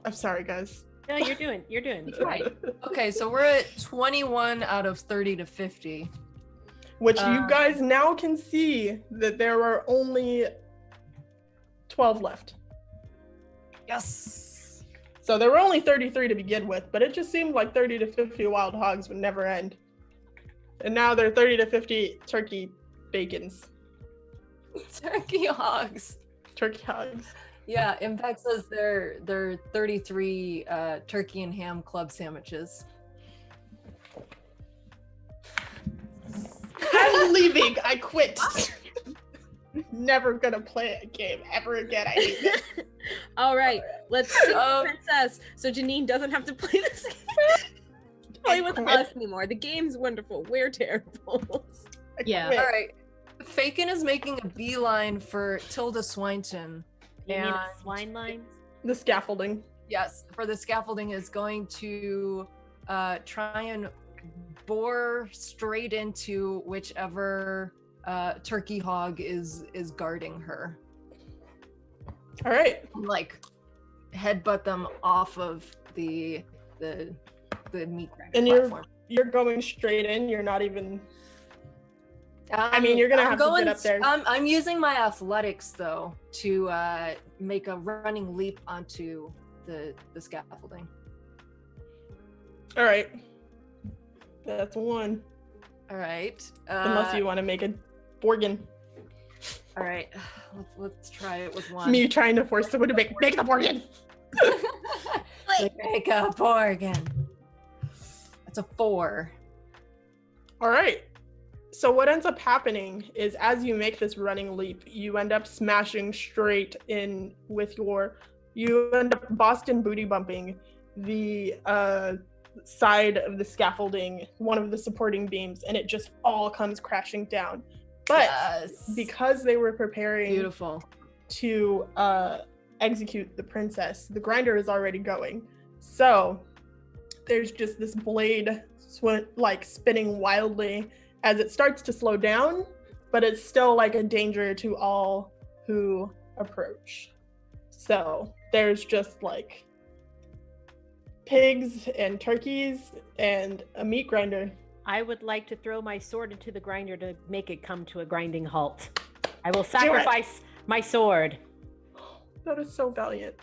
[SPEAKER 1] I'm sorry, guys.
[SPEAKER 5] No, you're doing
[SPEAKER 3] Right. Okay, so we're at 21 out of 30 to 50.
[SPEAKER 1] Which you guys now can see that there are only 12 left.
[SPEAKER 3] Yes.
[SPEAKER 1] So there were only 33 to begin with, but it just seemed like 30 to 50 wild hogs would never end. And now there are 30 to 50 turkey bacons.
[SPEAKER 3] Turkey hogs.
[SPEAKER 1] Turkey hogs.
[SPEAKER 3] Yeah, Impact says they're 33 turkey and ham club sandwiches.
[SPEAKER 1] I'm leaving. I quit. Never gonna play a game ever again. I hate this.
[SPEAKER 2] All right, let's see Princess. So Jeannine doesn't have to play this game. Play with us anymore. The game's wonderful. We're terrible.
[SPEAKER 4] Yeah.
[SPEAKER 1] quit.
[SPEAKER 3] All right. Fakin is making a beeline for Tilda Swinton.
[SPEAKER 5] You mean
[SPEAKER 3] And
[SPEAKER 5] a swine line?
[SPEAKER 1] The scaffolding.
[SPEAKER 3] yes, for the scaffolding is going to try and bore straight into whichever turkey hog is guarding her.
[SPEAKER 1] All right.
[SPEAKER 3] Like headbutt them off of the meat grinder
[SPEAKER 1] And
[SPEAKER 3] platform.
[SPEAKER 1] you're going straight in. You're not even. I mean, you're gonna have to get up there.
[SPEAKER 3] I'm using my athletics though to make a running leap onto the scaffolding.
[SPEAKER 1] All right. That's 1.
[SPEAKER 3] All right.
[SPEAKER 1] Unless you want to make a Borgin.
[SPEAKER 3] All right. Let's try it with
[SPEAKER 1] It's
[SPEAKER 3] 1.
[SPEAKER 1] me trying to force someone to make the Borgin.
[SPEAKER 3] Make a Borgin. That's a 4.
[SPEAKER 1] All right. So what ends up happening is as you make this running leap, you end up smashing straight in with you end up Boston booty bumping the side of the scaffolding, one of the supporting beams, and it just all comes crashing down. But
[SPEAKER 3] Yes.
[SPEAKER 1] because they were preparing
[SPEAKER 3] Beautiful.
[SPEAKER 1] to execute the princess, the grinder is already going. So there's just this blade spinning wildly as it starts to slow down, but it's still like a danger to all who approach. So there's just like pigs and turkeys and a meat grinder.
[SPEAKER 5] I would like to throw my sword into the grinder to make it come to a grinding halt. I will sacrifice my sword.
[SPEAKER 1] That is so valiant.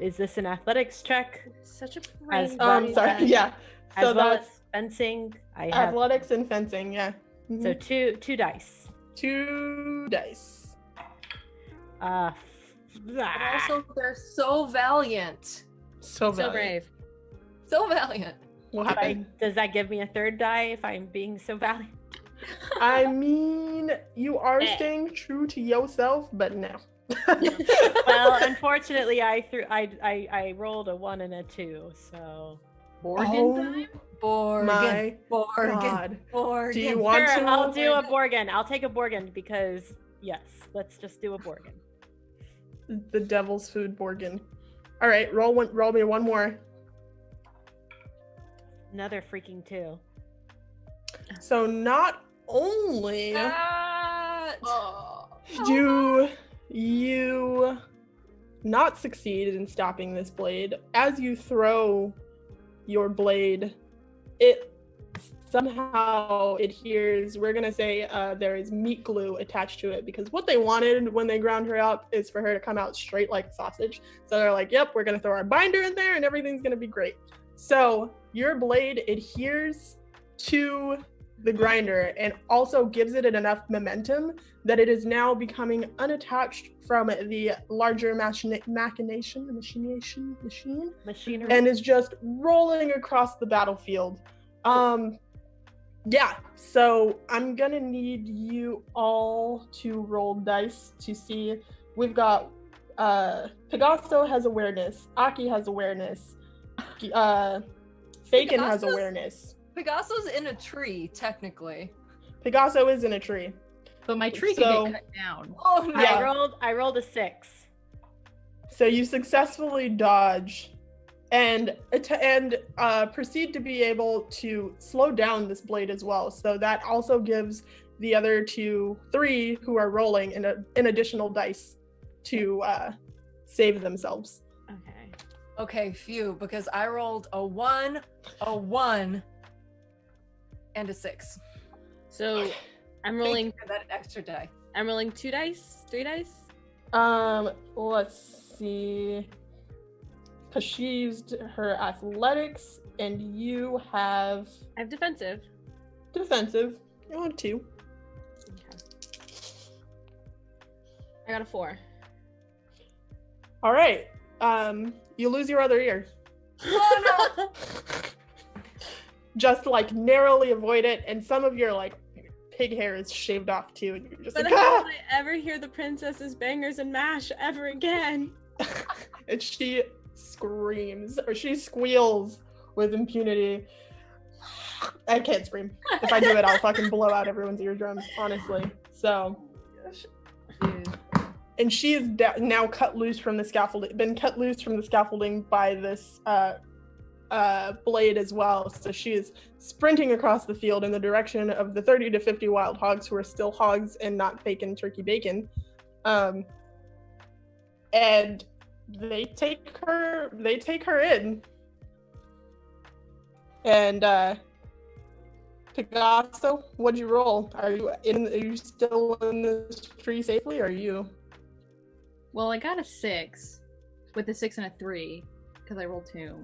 [SPEAKER 5] Is this an athletics check?
[SPEAKER 2] Such a
[SPEAKER 5] As
[SPEAKER 2] brain.
[SPEAKER 1] Sorry, yeah. So
[SPEAKER 5] As well as
[SPEAKER 1] that's
[SPEAKER 5] fencing? I have
[SPEAKER 1] athletics and fencing, yeah.
[SPEAKER 5] so two dice.
[SPEAKER 1] 2 dice.
[SPEAKER 5] Ah.
[SPEAKER 3] But also, they're so valiant.
[SPEAKER 1] So
[SPEAKER 2] So
[SPEAKER 1] valiant.
[SPEAKER 2] brave.
[SPEAKER 3] So valiant.
[SPEAKER 1] What
[SPEAKER 5] If I-
[SPEAKER 1] happened?
[SPEAKER 5] does that give me a third die if I'm being so valiant?
[SPEAKER 1] I mean, you are staying true to yourself, but no.
[SPEAKER 5] Well, unfortunately, I rolled a 1 and a 2, so.
[SPEAKER 4] Borgin time?
[SPEAKER 3] Borgin.
[SPEAKER 1] My
[SPEAKER 3] Borgin.
[SPEAKER 1] God.
[SPEAKER 3] Borgin.
[SPEAKER 1] Do you want
[SPEAKER 5] Sure,
[SPEAKER 1] to?
[SPEAKER 5] I'll do a Borgin. I'll take a Borgin because Yes, let's just do a Borgin.
[SPEAKER 1] The devil's food Borgin. All right, roll me one more.
[SPEAKER 5] Another freaking 2.
[SPEAKER 1] So not only
[SPEAKER 3] Oh.
[SPEAKER 1] do you not succeed in stopping this blade, as you throw your blade, it somehow adheres. We're gonna say there is meat glue attached to it, because what they wanted when they ground her up is for her to come out straight like a sausage. So they're like, yep, we're gonna throw our binder in there and everything's gonna be great. So your blade adheres to the grinder and also gives it enough momentum that it is now becoming unattached from the larger machine
[SPEAKER 5] Machinery.
[SPEAKER 1] and is just rolling across the battlefield. Yeah, so I'm gonna need you all to roll dice to see. We've got Pegaso has awareness, Aki has awareness, Fakin has awareness.
[SPEAKER 3] Pegaso's in a tree, technically.
[SPEAKER 1] Pegaso is in a tree.
[SPEAKER 4] But my tree
[SPEAKER 1] So-
[SPEAKER 4] can get cut down.
[SPEAKER 3] Oh no!
[SPEAKER 1] Yeah.
[SPEAKER 5] I rolled a 6.
[SPEAKER 1] So you successfully dodge and proceed to be able to slow down this blade as well. So that also gives the other 3 who are rolling an additional dice to save themselves.
[SPEAKER 5] Okay.
[SPEAKER 3] Okay, phew, because I rolled a 1, and a 6.
[SPEAKER 2] So I'm
[SPEAKER 3] Thank
[SPEAKER 2] rolling.
[SPEAKER 3] you for that extra die.
[SPEAKER 2] I'm rolling 2 dice, 3 dice.
[SPEAKER 1] Let's see. Because she used her athletics, and you have
[SPEAKER 2] I have defensive.
[SPEAKER 1] defensive. You have 2.
[SPEAKER 2] Okay. I got a 4.
[SPEAKER 1] All right. You lose your other ear.
[SPEAKER 3] Oh no!
[SPEAKER 1] Just like narrowly avoid it, and some of your like pig hair is shaved off too, and you're just
[SPEAKER 2] But
[SPEAKER 1] like,
[SPEAKER 2] how will I ever hear the princess's bangers and mash ever again?
[SPEAKER 1] and she screams or she squeals with impunity. I can't scream. If I do it, I'll fucking blow out everyone's eardrums, honestly. So,
[SPEAKER 4] Dude.
[SPEAKER 1] and she is now cut loose from the scaffolding. Been cut loose from the scaffolding by this blade as well. So she is sprinting across the field in the direction of the 30 to 50 wild hogs who are still hogs and not bacon turkey bacon. And they take her in. And Pegaso, what'd you roll? Are you still in this tree safely, or are you?
[SPEAKER 4] Well, I got a 6 with a 6 and a 3 because I rolled 2.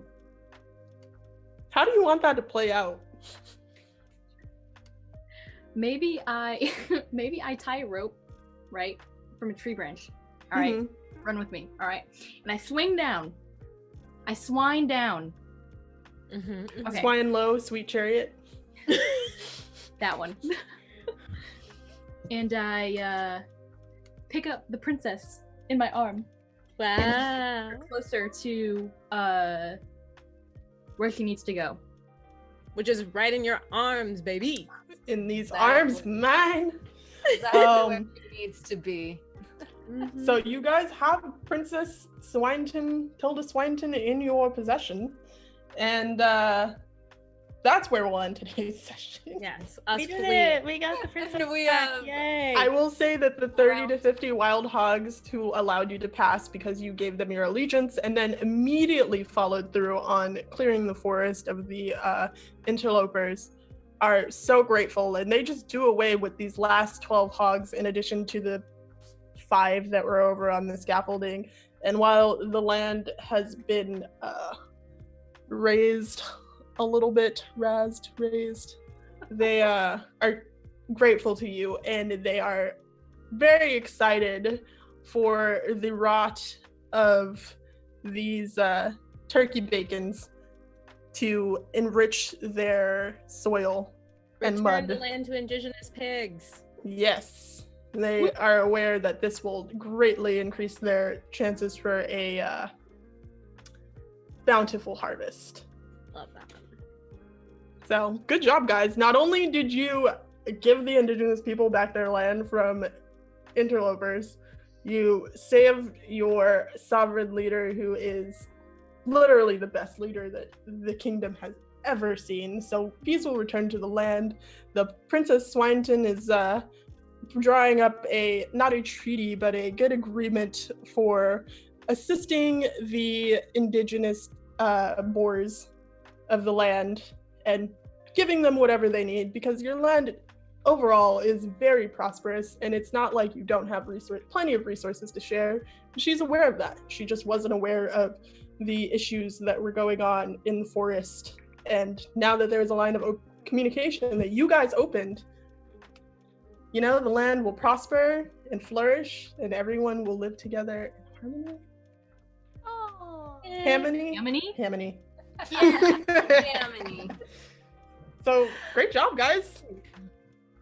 [SPEAKER 1] How do you want that to play out?
[SPEAKER 4] Maybe I tie a rope, right, from a tree branch. All right, run with me. All right, and I swing down. I swine down.
[SPEAKER 2] Mm-hmm.
[SPEAKER 4] Okay,
[SPEAKER 1] Swine low, sweet chariot.
[SPEAKER 4] that one. And I pick up the princess in my arm,
[SPEAKER 2] Wow.
[SPEAKER 4] closer to where she needs to go.
[SPEAKER 2] Which is right in your arms, baby.
[SPEAKER 1] In these
[SPEAKER 3] Exactly.
[SPEAKER 1] arms, mine.
[SPEAKER 3] Exactly where it needs to be.
[SPEAKER 2] Mm-hmm.
[SPEAKER 1] So you guys have Princess Tilda Swinton in your possession. And that's where we'll end today's session.
[SPEAKER 2] Yes, us
[SPEAKER 5] We did
[SPEAKER 2] flee.
[SPEAKER 5] it! We got the princess
[SPEAKER 3] We,
[SPEAKER 5] back! Yay!
[SPEAKER 1] I will say that the 30 to
[SPEAKER 3] Wow.
[SPEAKER 1] 50 wild hogs who allowed you to pass because you gave them your allegiance and then immediately followed through on clearing the forest of the interlopers are so grateful, and they just do away with these last 12 hogs in addition to the 5 that were over on the scaffolding. And while the land has been raised a little bit, raised, they are grateful to you, and they are very excited for the rot of these turkey bacons to enrich their soil and
[SPEAKER 2] Return
[SPEAKER 1] mud.
[SPEAKER 2] the land to indigenous pigs.
[SPEAKER 1] Yes, they are aware that this will greatly increase their chances for a bountiful harvest.
[SPEAKER 2] Love that.
[SPEAKER 1] So, good job, guys. Not only did you give the indigenous people back their land from interlopers. You save your sovereign leader, who is literally the best leader that the kingdom has ever seen. So peace will return to the land. The Princess Swinton is drawing up not a treaty, but a good agreement for assisting the indigenous Boers of the land and giving them whatever they need, because your land overall is very prosperous, and it's not like you don't have plenty of resources to share. She's aware of that. She just wasn't aware of the issues that were going on in the forest. And now that there's a line of communication that you guys opened, the land will prosper and flourish, and everyone will live together in harmony.
[SPEAKER 3] Oh,
[SPEAKER 1] Harmony.
[SPEAKER 3] yeah, Yamini.
[SPEAKER 1] So great job, guys.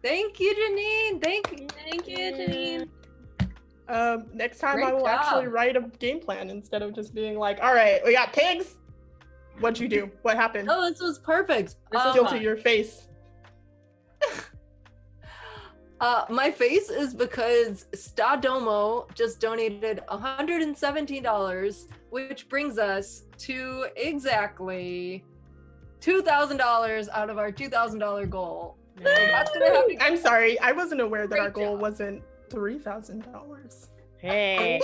[SPEAKER 3] Thank you, Jeannine. Thank you,
[SPEAKER 2] Jeannine.
[SPEAKER 1] Next time
[SPEAKER 3] Great
[SPEAKER 1] I will
[SPEAKER 3] job.
[SPEAKER 1] actually write a game plan instead of just being like, all right, we got pigs. What'd you do? What happened?
[SPEAKER 3] Oh, this was perfect.
[SPEAKER 1] Still to your face.
[SPEAKER 3] My face is because Stadomo just donated $117, which brings us to exactly $2,000 out of our $2,000 goal. That's gonna have to-
[SPEAKER 1] I'm sorry, I wasn't aware that
[SPEAKER 3] Great
[SPEAKER 1] our goal
[SPEAKER 3] job.
[SPEAKER 1] wasn't $3,000.
[SPEAKER 5] Hey.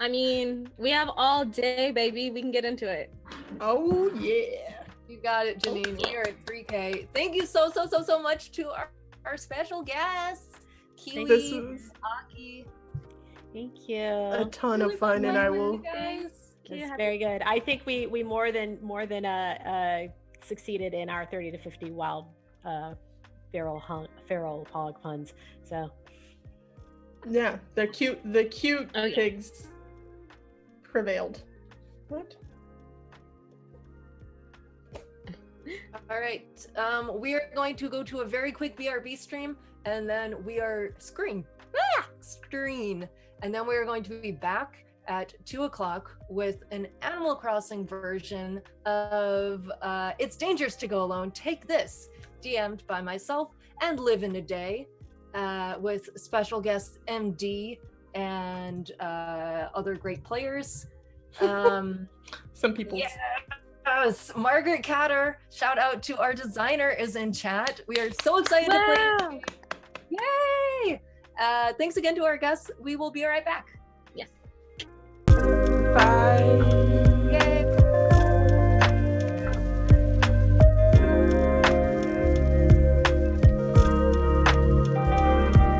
[SPEAKER 2] I mean, we have all day, baby. We can get into it.
[SPEAKER 1] Oh yeah.
[SPEAKER 3] You got it, Jeannine. We are at 3K. Thank you so much to our special guests, Kiwi,
[SPEAKER 1] This was
[SPEAKER 3] Aki.
[SPEAKER 5] Thank you.
[SPEAKER 1] a ton of fun, and I will.
[SPEAKER 3] You guys.
[SPEAKER 5] It's very good. I think we more than succeeded in our 30 to 50 wild feral hog puns. So
[SPEAKER 1] Yeah, the cute
[SPEAKER 2] Oh, yeah.
[SPEAKER 1] pigs prevailed. What?
[SPEAKER 3] All right. We are going to go to a very quick BRB stream, and then we are screen, and then we are going to be back at 2:00 with an Animal Crossing version of It's Dangerous to Go Alone. Take This, DM'd by myself and Live in a Day, with special guests MD and other great players.
[SPEAKER 1] Some people.
[SPEAKER 3] Yes, Margaret Catter, shout out to our designer, is in chat. We are so excited to play. Yay! Thanks again to our guests. We will be right back.
[SPEAKER 2] Yes.
[SPEAKER 1] Bye.